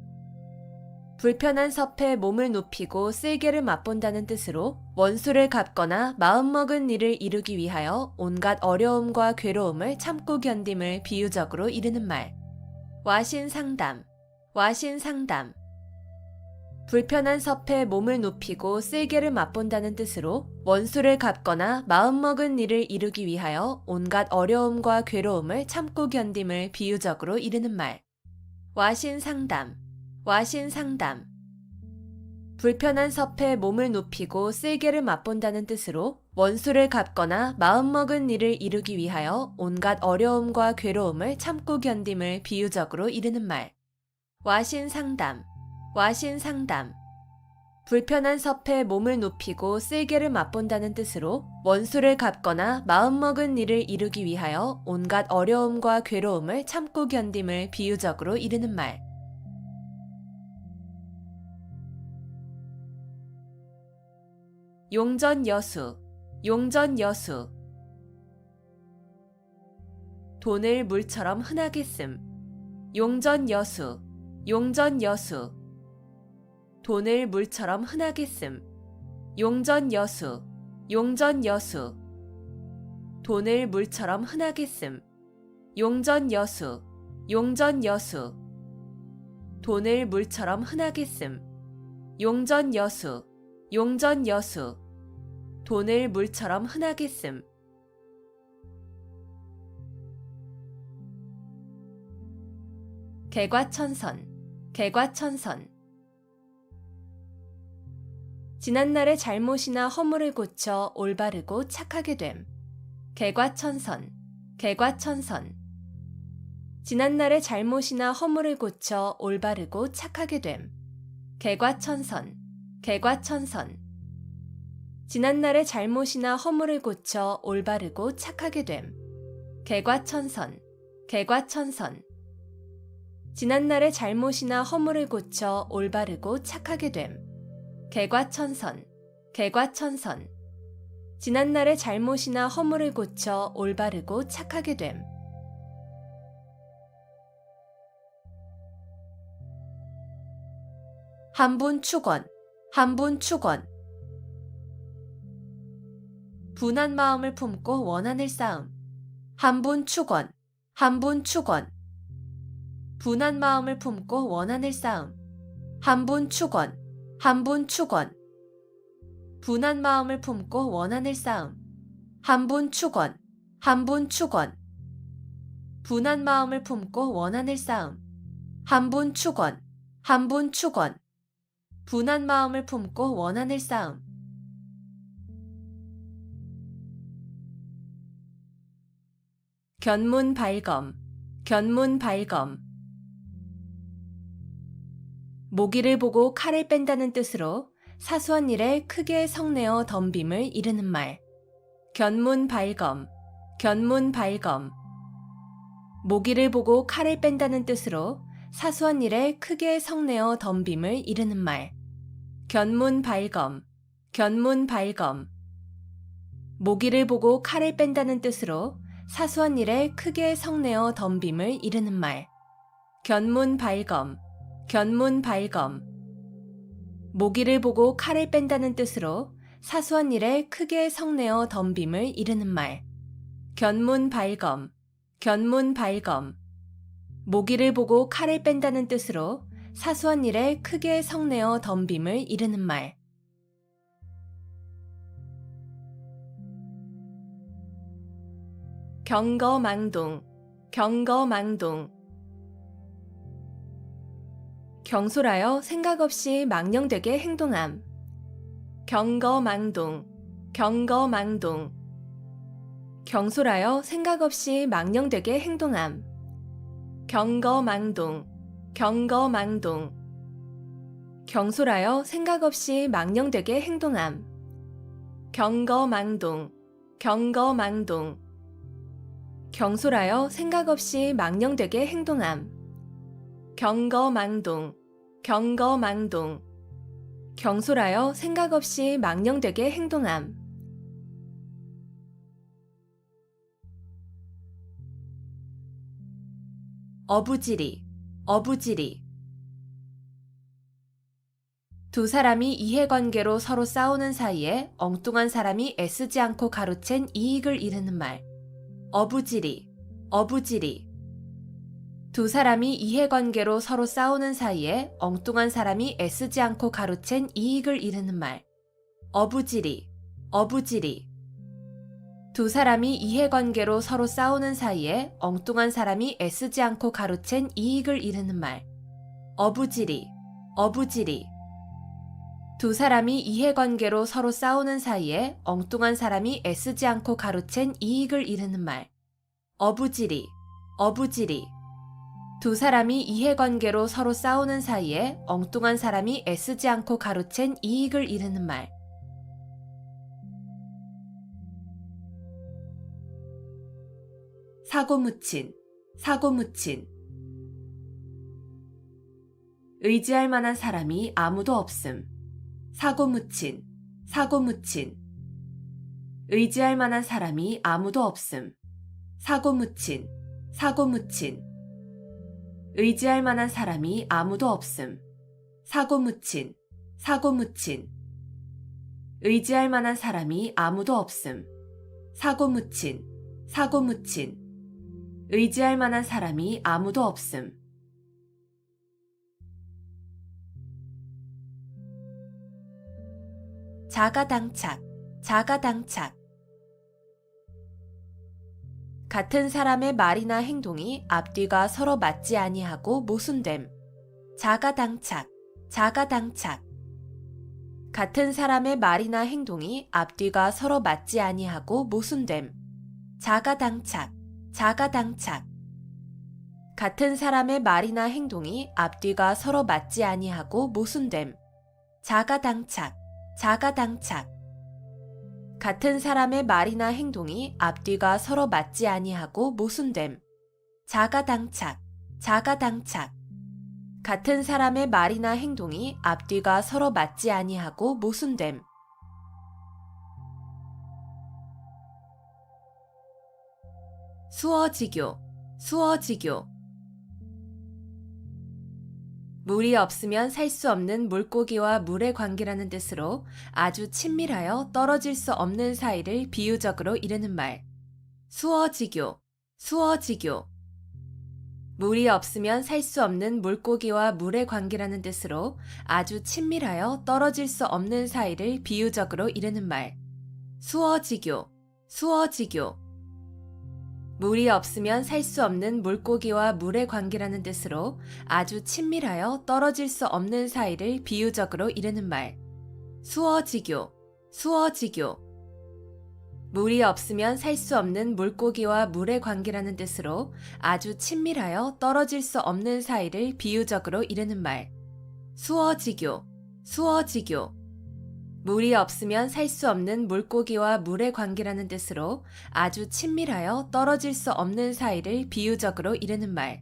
불편한 섭에 몸을 눕히고 쓸개를 맛본다는 뜻으로 원수를 갚거나 마음먹은 일을 이루기 위하여 온갖 어려움과 괴로움을 참고 견딤을 비유적으로 이르는 말. 와신상담, 와신상담. 불편한 섭에 몸을 눕히고 쓸개를 맛본다는 뜻으로 원수를 갚거나 마음먹은 일을 이루기 위하여 온갖 어려움과 괴로움을 참고 견딤을 비유적으로 이르는 말. 와신상담, 와신상담. 불편한 섭에 몸을 눕히고 쓸개를 맛본다는 뜻으로 원수를 갚거나 마음먹은 일을 이루기 위하여 온갖 어려움과 괴로움을 참고 견딤을 비유적으로 이르는 말. 와신상담, 와신상담. 불편한 섭에 몸을 눕히고 쓸개를 맛본다는 뜻으로 원수를 갚거나 마음먹은 일을 이루기 위하여 온갖 어려움과 괴로움을 참고 견딤을 비유적으로 이르는 말. 용전여수, 용전 여수. 돈을 물처럼 흔하게 씀. 용전 여수. 용전 여수. 돈을 물처럼 흔하게 씀. 용전 여수. 용전 여수. 돈을 물처럼 흔하게 씀. 용전 여수. 용전 여수. 돈을 물처럼 흔하게 씀. 용전 여수. 용전 여수. 돈을 물처럼 흔하게 씀. 개과천선. 개과천선. 지난날의 잘못이나 허물을 고쳐 올바르고 착하게 됨. 개과천선. 개과천선. 지난날의 잘못이나 허물을 고쳐 올바르고 착하게 됨. 개과천선. 개과천선. 지난날의 잘못이나 허물을 고쳐 올바르고 착하게 됨. 개과천선. 개과천선. 지난날의 잘못이나 허물을 고쳐 올바르고 착하게 됨. 개과천선. 개과천선. 지난날의 잘못이나 허물을 고쳐 올바르고 착하게 됨. 한분 축원. 한분 축원. 분한 마음을 품고 원한을 쌓음. 한분 축원. 한분 축원. 분한 마음을 품고 원한을 쌓음. 한분 축원. 한분 축원. 분한 마음을 품고 원한을 쌓음. 한분 축원. 한분 축원. 분한 마음을 품고 원한을 쌓음. 한분 축원. 한분 축원. 분한 마음을 품고 원한을 쌓음. 견문 발검. 견문 발검. 모기를 보고 칼을 뺀다는 뜻으로 사소한 일에 크게 성내어 덤빔을 이르는 말. 견문 발검. 견문 발검. 모기를 보고 칼을 뺀다는 뜻으로 사소한 일에 크게 성내어 덤빔을 이르는 말. 견문 발검. 견문 발검. 모기를 보고 칼을 뺀다는 뜻으로 사소한 일에 크게 성내어 덤빔을 이르는 말. 견문 발검. 견문 발검. 모기를 보고 칼을 뺀다는 뜻으로 사소한 일에 크게 성내어 덤빔을 이르는 말. 견문 발검. 견문 발검. 모기를 보고 칼을 뺀다는 뜻으로 사소한 일에 크게 성내어 덤빔을 이르는 말. 경거망동. 경거망동. 경솔하여 생각 없이 망령되게 행동함. 경거망동. 경거망동. 경솔하여 생각 없이 망령되게 행동함. 경거망동. 경거망동. 경솔하여 생각 없이 망령되게 행동함. 경거망동. 경거망동. 경솔하여 생각 없이 망령되게 행동함. 경거망동. 경거망동. 경솔하여 생각 없이 망령되게 행동함. 어부지리. 어부지리. 두 사람이 이해관계로 서로 싸우는 사이에 엉뚱한 사람이 애쓰지 않고 가로챈 이익을 이르는 말. 어부지리. 어부지리. 두 사람이 이해관계로 서로 싸우는 사이에 엉뚱한 사람이 애쓰지 않고 가로챈 이익을 이르는 말. 어부지리. 어부지리. 두 사람이 이해관계로 서로 싸우는 사이에 엉뚱한 사람이 애쓰지 않고 가로챈 이익을 이르는 말. 어부지리. 어부지리. 두 사람이 이해관계로 서로 싸우는 사이에 엉뚱한 사람이 애쓰지 않고 가로챈 이익을 이르는 말. 어부지리. 어부지리. 두 사람이 이해관계로 서로 싸우는 사이에 엉뚱한 사람이 애쓰지 않고 가로챈 이익을 이르는 말. 사고묻힌. 사고묻힌. 의지할 만한 사람이 아무도 없음. 사고묻힌. 사고묻힌. 의지할 만한 사람이 아무도 없음. 사고 묻힌, 사고 묻힌. 의지할 만한 사람이 아무도 없음. 사고 묻힌, 사고 묻힌. 의지할 만한 사람이 아무도 없음. 사고 묻힌, 사고 묻힌. 의지할 만한 사람이 아무도 없음. 자가당착, 자가당착. 같은 사람의 말이나 행동이 앞뒤가 서로 맞지 아니하고 모순됨. 자가당착, 자가당착. 같은 사람의 말이나 행동이 앞뒤가 서로 맞지 아니하고 모순됨. 자가당착, 자가당착. 같은 사람의 말이나 행동이 앞뒤가 서로 맞지 아니하고 모순됨. 자가당착, 자가당착. 같은 사람의 말이나 행동이 앞뒤가 서로 맞지 아니하고 모순됨. 자가당착, 자가당착. 같은 사람의 말이나 행동이 앞뒤가 서로 맞지 아니하고 모순됨. 수어지교, 수어지교. 물이 없으면 살 수 없는 물고기와 물의 관계라는 뜻으로 아주 친밀하여 떨어질 수 없는 사이를 비유적으로 이르는 말. 수어지교, 수어지교. 물이 없으면 살 수 없는 물고기와 물의 관계라는 뜻으로 아주 친밀하여 떨어질 수 없는 사이를 비유적으로 이르는 말. 수어지교, 수어지교. 물이 없으면 살 수 없는 물고기와 물의 관계라는 뜻으로 아주 친밀하여 떨어질 수 없는 사이를 비유적으로 이르는 말. 수어지교, 수어지교. 물이 없으면 살 수 없는 물고기와 물의 관계라는 뜻으로 아주 친밀하여 떨어질 수 없는 사이를 비유적으로 이르는 말. 수어지교, 수어지교. 물이 없으면 살 수 없는 물고기와 물의 관계라는 뜻으로 아주 친밀하여 떨어질 수 없는 사이를 비유적으로 이르는 말.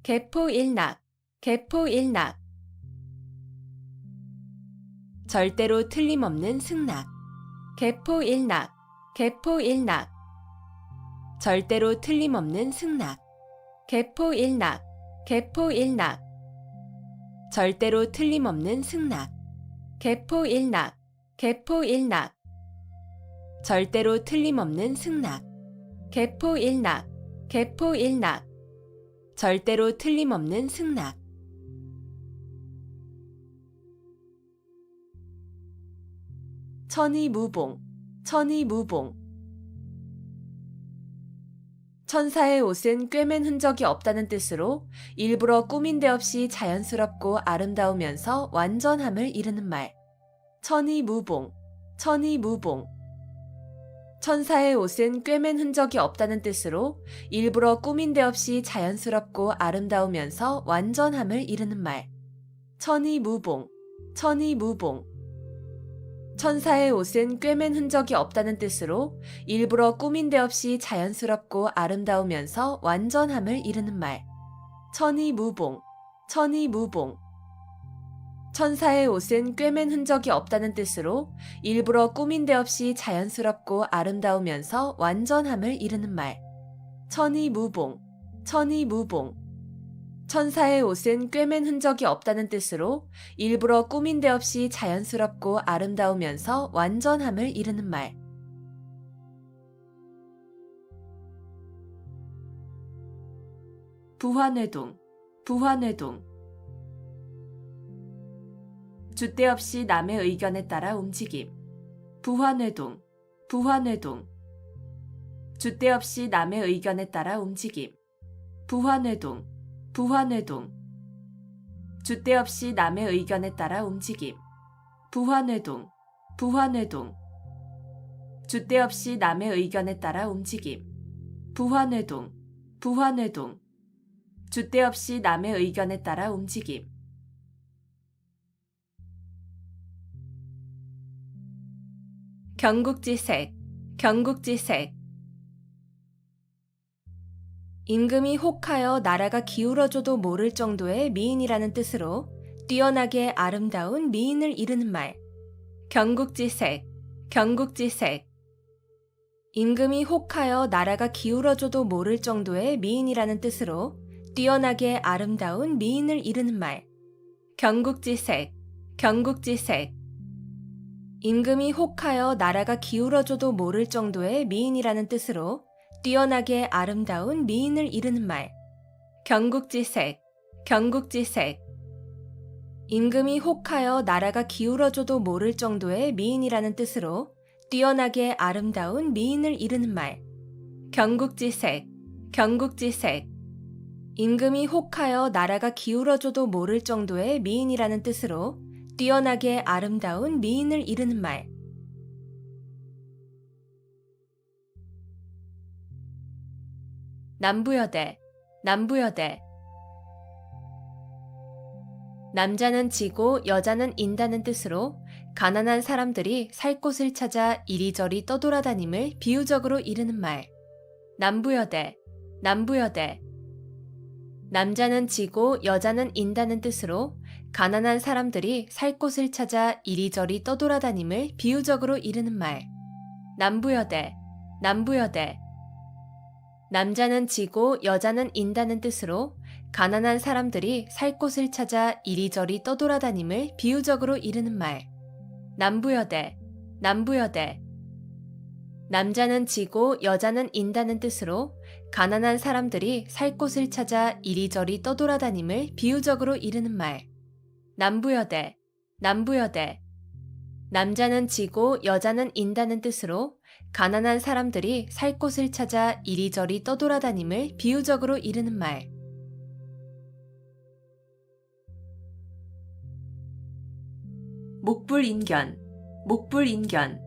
개포일낙, 개포일낙. 절대로 틀림없는 승낙. 개포일낙, 개포일낙. 절대로 틀림없는 승낙. 개포일낙, 개포일낙. 절대로 틀림없는 승낙. 개포일낙, 개포일낙. 절대로 틀림없는 승낙. 개포일낙, 개포일낙. 절대로 틀림없는 승낙. 천이무봉, 천이무봉. 천사의 옷은 꿰맨 흔적이 없다는 뜻으로 일부러 꾸민 데 없이 자연스럽고 아름다우면서 완전함을 이르는 말. 천이무봉, 천이무봉. 천사의 옷은 꿰맨 흔적이 없다는 뜻으로 일부러 꾸민 데 없이 자연스럽고 아름다우면서 완전함을 이르는 말. 천이무봉, 천이무봉. 천사의 옷은 꿰맨 흔적이 없다는 뜻으로 일부러 꾸민 데 없이 자연스럽고 아름다우면서 완전함을 이르는 말. 천이무봉, 천이무봉. 천사의 옷은 꿰맨 흔적이 없다는 뜻으로 일부러 꾸민 데 없이 자연스럽고 아름다우면서 완전함을 이르는 말. 천이무봉, 천이무봉. 천사의 옷은 꿰맨 흔적이 없다는 뜻으로 일부러 꾸민 데 없이 자연스럽고 아름다우면서 완전함을 이르는 말. 부화뇌동, 부화뇌동. 줏대 없이 남의 의견에 따라 움직임. 부화뇌동, 부화뇌동. 줏대 없이 남의 의견에 따라 움직임. 부화뇌동, 부화뇌동. 줏대 없이 남의 의견에 따라 움직임. 부화뇌동, 부화뇌동. 줏대 없이 남의 의견에 따라 움직임. 부화뇌동, 부화뇌동. 줏대 없이 남의 의견에 따라 움직임. 경국지색, 경국지색. 임금이 혹하여 나라가 기울어져도 모를 정도의 미인이라는 뜻으로 뛰어나게 아름다운 미인을 이르는 말. 경국지색, 경국지색. 임금이 혹하여 나라가 기울어져도 모를 정도의 미인이라는 뜻으로 뛰어나게 아름다운 미인을 이르는 말. 경국지색, 경국지색. 임금이 혹하여 나라가 기울어져도 모를 정도의 미인이라는 뜻으로 뛰어나게 아름다운 미인을 이르는 말. 경국지색, 경국지색. 임금이 혹하여 나라가 기울어져도 모를 정도의 미인이라는 뜻으로 뛰어나게 아름다운 미인을 이르는 말. 경국지색, 경국지색. 임금이 혹하여 나라가 기울어져도 모를 정도의 미인이라는 뜻으로 뛰어나게 아름다운 미인을 이르는 말. 남부여대, 남부여대. 남자는 지고 여자는 인다는 뜻으로 가난한 사람들이 살 곳을 찾아 이리저리 떠돌아다님을 비유적으로 이르는 말. 남부여대, 남부여대. 남자는 지고 여자는 인다는 뜻으로 가난한 사람들이 살 곳을 찾아 이리저리 떠돌아다님을 비유적으로 이르는 말. 남부여대, 남부여대. 남자는 지고 여자는 인다는 뜻으로 가난한 사람들이 살 곳을 찾아 이리저리 떠돌아다님을 비유적으로 이르는 말. 남부여대, 남부여대. 남자는 지고 여자는 인다는 뜻으로 가난한 사람들이 살 곳을 찾아 이리저리 떠돌아다님을 비유적으로 이르는 말. 남부여대, 남부여대. 남자는 지고 여자는 인다는 뜻으로 가난한 사람들이 살 곳을 찾아 이리저리 떠돌아다님을 비유적으로 이르는 말. 목불인견, 목불인견.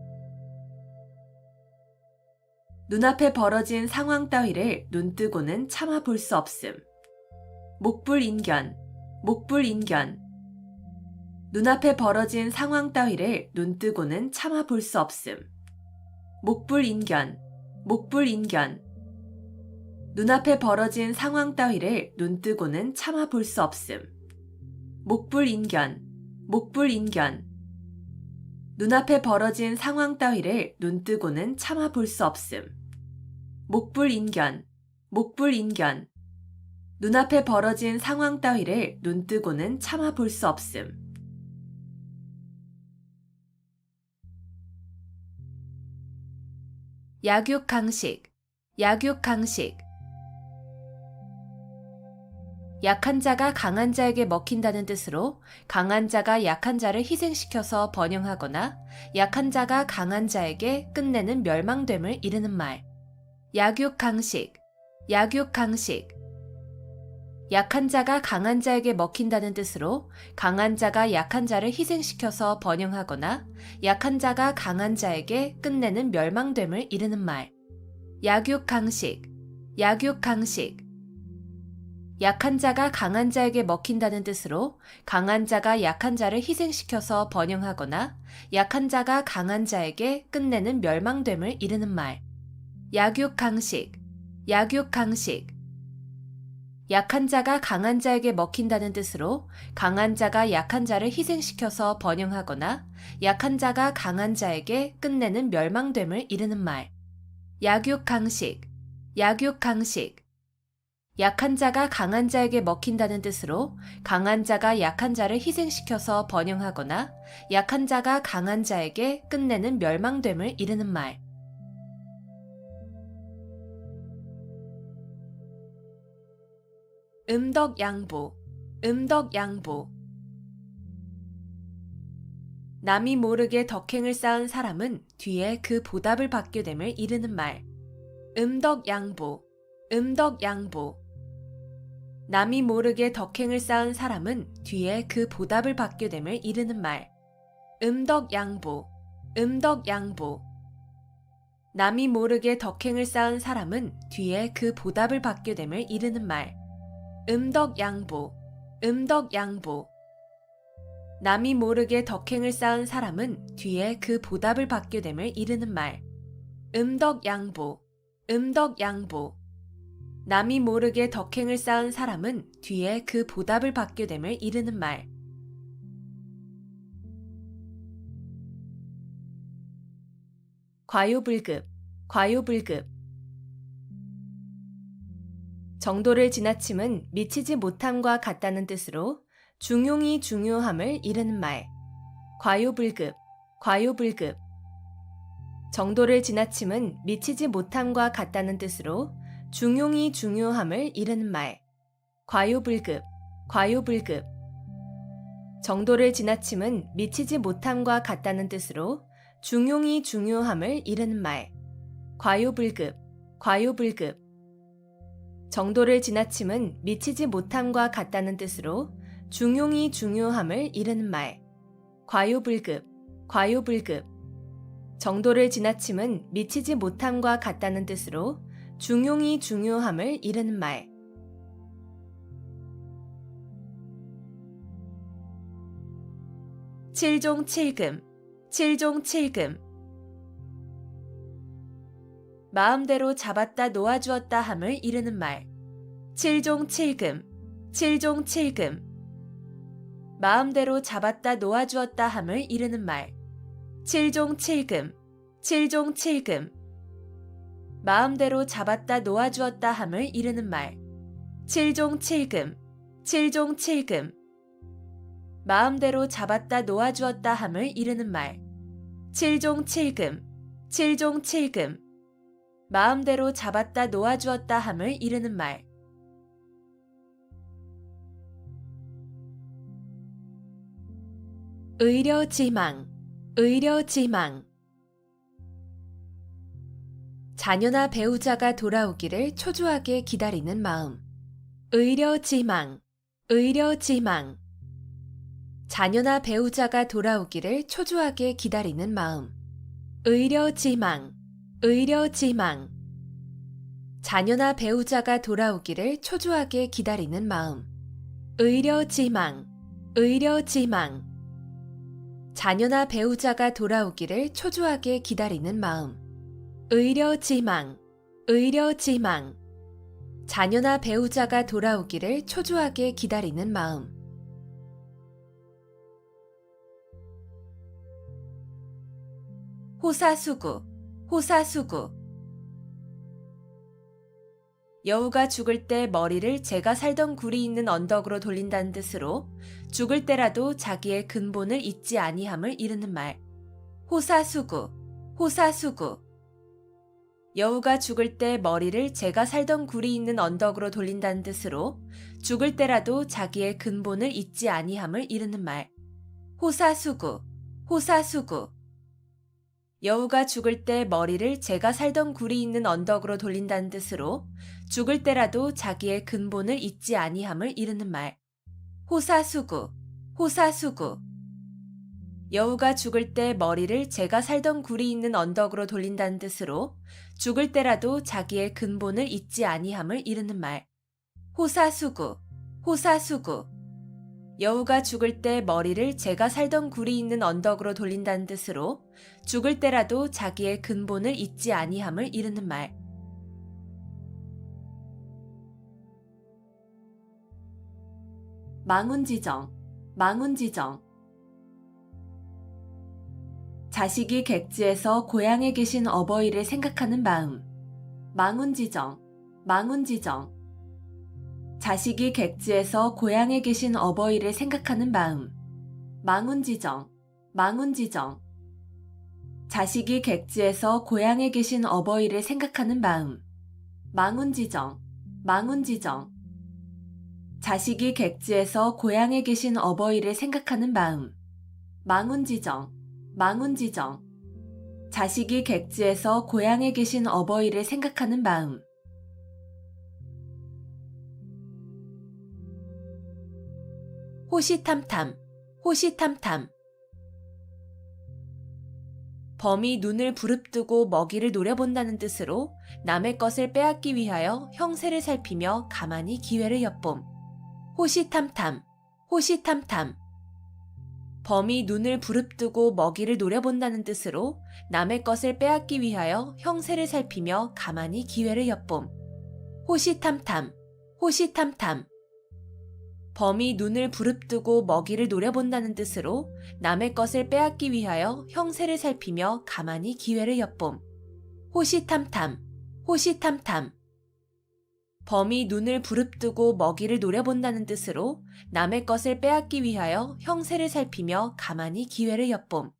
눈앞에 벌어진 상황 따위를 눈뜨고는 참아 볼 수 없음. 목불인견, 목불인견. 눈앞에 벌어진 상황 따위를 눈뜨고는 참아 볼 수 없음. 목불인견, 목불인견. 눈앞에 벌어진 상황 따위를 눈뜨고는 참아 볼 수 없음. 목불인견, 목불인견. 눈앞에 벌어진 상황 따위를 눈뜨고는 참아 볼 수 없음. 목불인견, 목불인견. 눈앞에 벌어진 상황 따위를 눈뜨고는 참아 볼 수 없음. 약육강식, 약육강식. 약한 자가 강한 자에게 먹힌다는 뜻으로 강한 자가 약한 자를 희생시켜서 번영하거나 약한 자가 강한 자에게 끝내는 멸망됨을 이르는 말. 약육강식, 약육강식. 약한 자가 강한 자에게 먹힌다는 뜻으로 강한 자가 약한 자를 희생시켜서 번영하거나 약한 자가 강한 자에게 끝내는 멸망됨을 이르는 말. 약육강식, 약육강식. 약한 자가 강한 자에게 먹힌다는 뜻으로 강한 자가 약한 자를 희생시켜서 번영하거나 약한 자가 강한 자에게 끝내는 멸망됨을 이르는 말. 약육강식, 약육강식. 약한 자가 강한 자에게 먹힌다는 뜻으로 강한 자가 약한 자를 희생시켜서 번영하거나 약한 자가 강한 자에게 끝내는 멸망됨을 이르는 말. 약육강식, 약육강식. 약한 자가 강한 자에게 먹힌다는 뜻으로 강한 자가 약한 자를 희생시켜서 번영하거나 약한 자가 강한 자에게 끝내는 멸망됨을 이르는 말. 음덕양보, 음덕양보. 남이 모르게 덕행을 쌓은 사람은 뒤에 그 보답을 받게 됨을 이르는 말. 음덕양보, 음덕양보. 남이 모르게 덕행을 쌓은 사람은 뒤에 그 보답을 받게 됨을 이르는 말. 음덕양보, 음덕양보. 남이 모르게 덕행을 쌓은 사람은 뒤에 그 보답을 받게 됨을 이르는 말. 음덕양보, 음덕양보. 남이 모르게 덕행을 쌓은 사람은 뒤에 그 보답을 받게 됨을 이르는 말. 음덕양보, 음덕양보. 남이 모르게 덕행을 쌓은 사람은 뒤에 그 보답을 받게 됨을 이르는 말. 과유불급, 과유불급. 정도를 지나침은 미치지 못함과 같다는 뜻으로 중용이 중요함을 이르는 말. 과유불급, 과유불급. 정도를 지나침은 미치지 못함과 같다는 뜻으로 중용이 중요함을 이르는 말. 과유불급, 과유불급. 정도를 지나침은 미치지 못함과 같다는 뜻으로 중용이 중요함을 이르는 말. 과유불급, 과유불급. 정도를 지나침은 미치지 못함과 같다는 뜻으로 중용이 중요함을 이르는 말. 과유불급, 과유불급. 정도를 지나침은 미치지 못함과 같다는 뜻으로 중용이 중요함을 이르는 말. 칠종칠금, 칠종칠금. 마음대로 잡았다 놓아주었다 함을 이르는 말. 칠종칠금, 칠종칠금. 마음대로 잡았다 놓아주었다 함을 이르는 말. 칠종칠금, 칠종칠금. 마음대로 잡았다 놓아주었다 함을 이르는 말. 칠종칠금, 칠종칠금. 마음대로 잡았다 놓아주었다 함을 이르는 말. 칠종칠금, 칠종칠금. 마음대로 잡았다 놓아주었다 함을 이르는 말. 의려지망, 의려지망. 자녀나 배우자가 돌아오기를 초조하게 기다리는 마음. 의려지망, 의려지망. 자녀나 배우자가 돌아오기를 초조하게 기다리는 마음. 의려지망, 의려지망. 자녀나 배우자가 돌아오기를 초조하게 기다리는 마음. 의려지망, 의려지망. 자녀나 배우자가 돌아오기를 초조하게 기다리는 마음. 의려지망, 의려지망. 자녀나 배우자가 돌아오기를 초조하게 기다리는 마음. 호사수구, 호사수구. 여우가 죽을 때 머리를 제가 살던 굴이 있는 언덕으로 돌린다는 뜻으로 죽을 때라도 자기의 근본을 잊지 아니함을 이르는 말. 호사수구, 호사수구. 여우가 죽을 때 머리를 제가 살던 굴이 있는 언덕으로 돌린다는 뜻으로 죽을 때라도 자기의 근본을 잊지 아니함을 이르는 말. 호사수구, 호사수구. 여우가 죽을 때 머리를 제가 살던 굴이 있는 언덕으로 돌린다는 뜻으로 죽을 때라도 자기의 근본을 잊지 아니함을 이르는 말. 호사수구, 호사수구. 여우가 죽을 때 머리를 제가 살던 굴이 있는 언덕으로 돌린다는 뜻으로 죽을 때라도 자기의 근본을 잊지 아니함을 이르는 말. 호사수구, 호사수구. 여우가 죽을 때 머리를 제가 살던 굴이 있는 언덕으로 돌린다는 뜻으로 죽을 때라도 자기의 근본을 잊지 아니함을 이르는 말. 망운지정, 망운지정. 자식이 객지에서 고향에 계신 어버이를 생각하는 마음. 망운지정, 망운지정. 자식이 객지에서 고향에 계신 어버이를 생각하는 마음. 망운지정, 망운지정. 자식이 객지에서 고향에 계신 어버이를 생각하는 마음. 망운지정, 망운지정. 자식이 객지에서 고향에 계신 어버이를 생각하는 마음. 망운지정, 망운지정. 자식이 객지에서 고향에 계신 어버이를 생각하는 마음. 호시탐탐, 호시탐탐. 범이 눈을 부릅뜨고 먹이를 노려본다는 뜻으로 남의 것을 빼앗기 위하여 형세를 살피며 가만히 기회를 엿봄. 호시탐탐, 호시탐탐. 범이 눈을 부릅뜨고 먹이를 노려본다는 뜻으로 남의 것을 빼앗기 위하여 형세를 살피며 가만히 기회를 엿봄. 호시탐탐, 호시탐탐. 범이 눈을 부릅뜨고 먹이를 노려본다는 뜻으로 남의 것을 빼앗기 위하여 형세를 살피며 가만히 기회를 엿봄. 호시탐탐, 호시탐탐. 범이 눈을 부릅뜨고 먹이를 노려본다는 뜻으로 남의 것을 빼앗기 위하여 형세를 살피며 가만히 기회를 엿봄.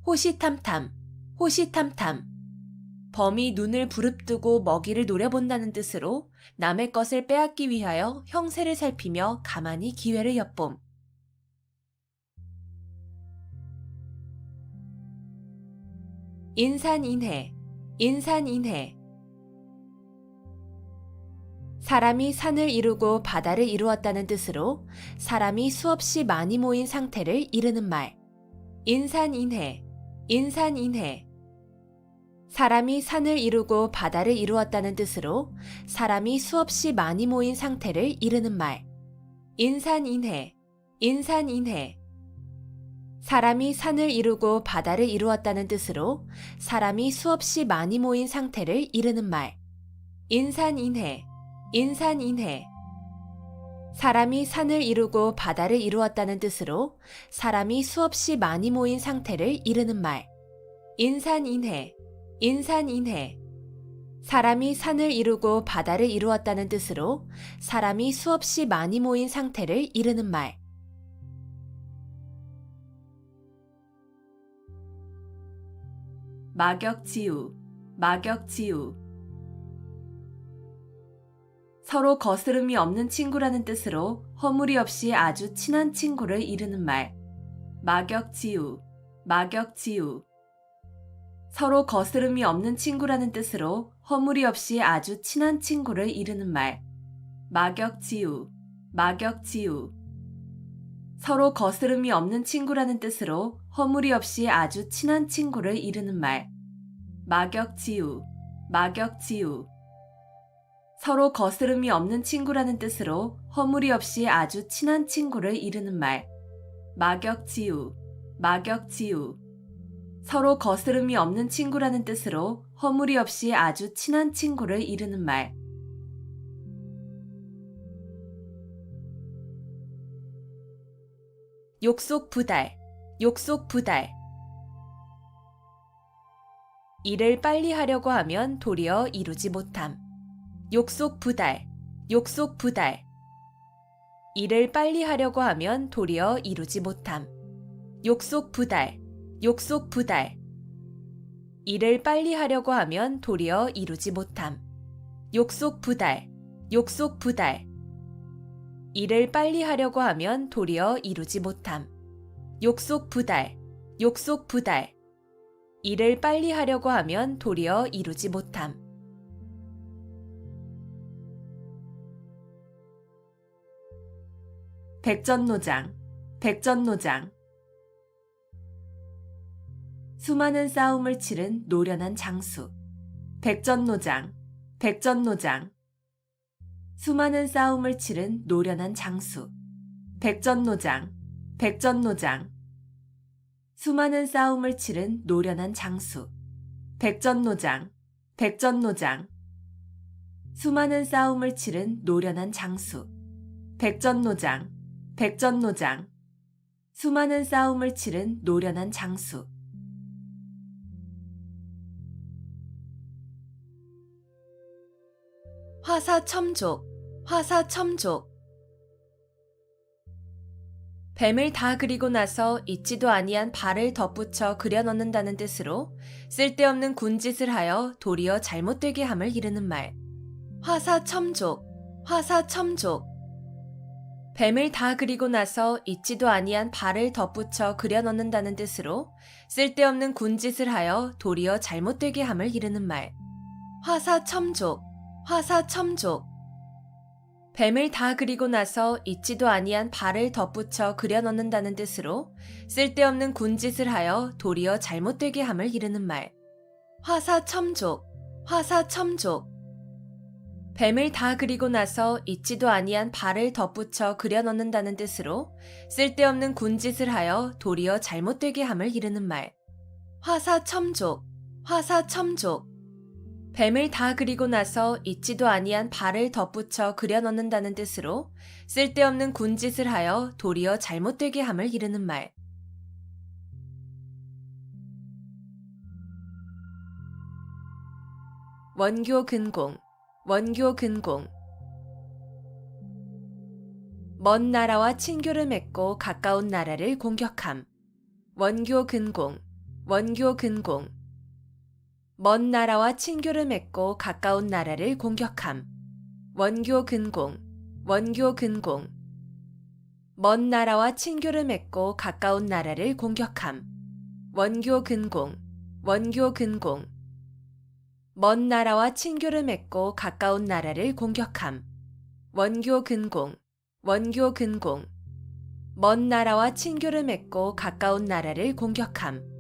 호시탐탐, 호시탐탐. 범이 눈을 부릅뜨고 먹이를 노려본다는 뜻으로 남의 것을 빼앗기 위하여 형세를 살피며 가만히 기회를 엿봄. 인산인해, 인산인해. 사람이 산을 이루고 바다를 이루었다는 뜻으로 사람이 수없이 많이 모인 상태를 이르는 말. 인산인해, 인산인해. 사람이 산을 이루고 바다를 이루었다는 뜻으로 사람이 수없이 많이 모인 상태를 이르는 말. 인산인해, 인산인해. 사람이 산을 이루고 바다를 이루었다는 뜻으로 사람이 수없이 많이 모인 상태를 이르는 말. 인산인해, 인산인해. 사람이 산을 이루고 바다를 이루었다는 뜻으로 사람이 수없이 많이 모인 상태를 이르는 말. 인산인해, 인산인해. 사람이 산을 이루고 바다를 이루었다는 뜻으로 사람이 수없이 많이 모인 상태를 이르는 말. 막역지우, 막역지우. 서로 거스름이 없는 친구라는 뜻으로 허물이 없이 아주 친한 친구를 이르는 말. 막역지우, 막역지우. 서로 거스름이 없는 친구라는 뜻으로 허물이 없이 아주 친한 친구를 이르는 말. 막역지우, 막역지우. 서로 거스름이 없는 친구라는 뜻으로 허물이 없이 아주 친한 친구를 이르는 말. 막역지우, 막역지우. 서로 거스름이 없는 친구라는 뜻으로 허물이 없이 아주 친한 친구를 이르는 말. 막역지우, 막역지우. 서로 거스름이 없는 친구라는 뜻으로 허물이 없이 아주 친한 친구를 이르는 말. 욕속부달, 욕속부달. 일을 빨리 하려고 하면 도리어 이루지 못함. 욕속부달, 욕속부달. 일을 빨리 하려고 하면 도리어 이루지 못함. 욕속부달, 욕속부달. 일을 빨리 하려고 하면 도리어 이루지 못함. 욕속부달, 욕속부달. 일을 빨리 하려고 하면 도리어 이루지 못함. 욕속부달, 욕속부달. 일을 빨리 하려고 하면 도리어 이루지 못함. 백전노장, 백전노장. 수많은 싸움을 치른 노련한 장수. 백전노장, 백전노장. 수많은 싸움을 치른 노련한 장수. 백전노장, 백전노장. 수많은 싸움을 치른 노련한 장수. 백전노장, 백전노장. 수많은 싸움을 치른 노련한 장수. 백전노장, 백전노장. 수많은 싸움을 치른 노련한 장수. 화사첨족, 화사첨족. 뱀을 다 그리고 나서 있지도 아니한 발을 덧붙여 그려 넣는다는 뜻으로 쓸데없는 군짓을 하여 도리어 잘못되게 함을 이르는 말. 화사첨족, 화사첨족. 뱀을 다 그리고 나서 있지도 아니한 발을 덧붙여 그려 넣는다는 뜻으로 쓸데없는 군짓을 하여 도리어 잘못되게 함을 이르는 말. 화사첨족, 화사첨족. 뱀을 다 그리고 나서 있지도 아니한 발을 덧붙여 그려 넣는다는 뜻으로 쓸데없는 군짓을 하여 도리어 잘못되게 함을 이르는 말. 화사첨족, 화사첨족. 뱀을 다 그리고 나서 있지도 아니한 발을 덧붙여 그려 넣는다는 뜻으로 쓸데없는 군짓을 하여 도리어 잘못되게 함을 이르는 말. 화사첨족, 화사첨족. 뱀을 다 그리고 나서 있지도 아니한 발을 덧붙여 그려 넣는다는 뜻으로 쓸데없는 군짓을 하여 도리어 잘못되게 함을 이르는 말. 원교 근공, 원교 근공. 먼 나라와 친교를 맺고 가까운 나라를 공격함. 원교 근공, 원교 근공. 먼 나라와 친교를 맺고 가까운 나라를 공격함. 원교 근공, 원교 근공. 먼 나라와 친교를 맺고 가까운 나라를 공격함. 원교 근공, 원교 근공. 먼 나라와 친교를 맺고 가까운 나라를 공격함. 원교 근공, 원교 근공. 먼 나라와 친교를 맺고 가까운 나라를 공격함.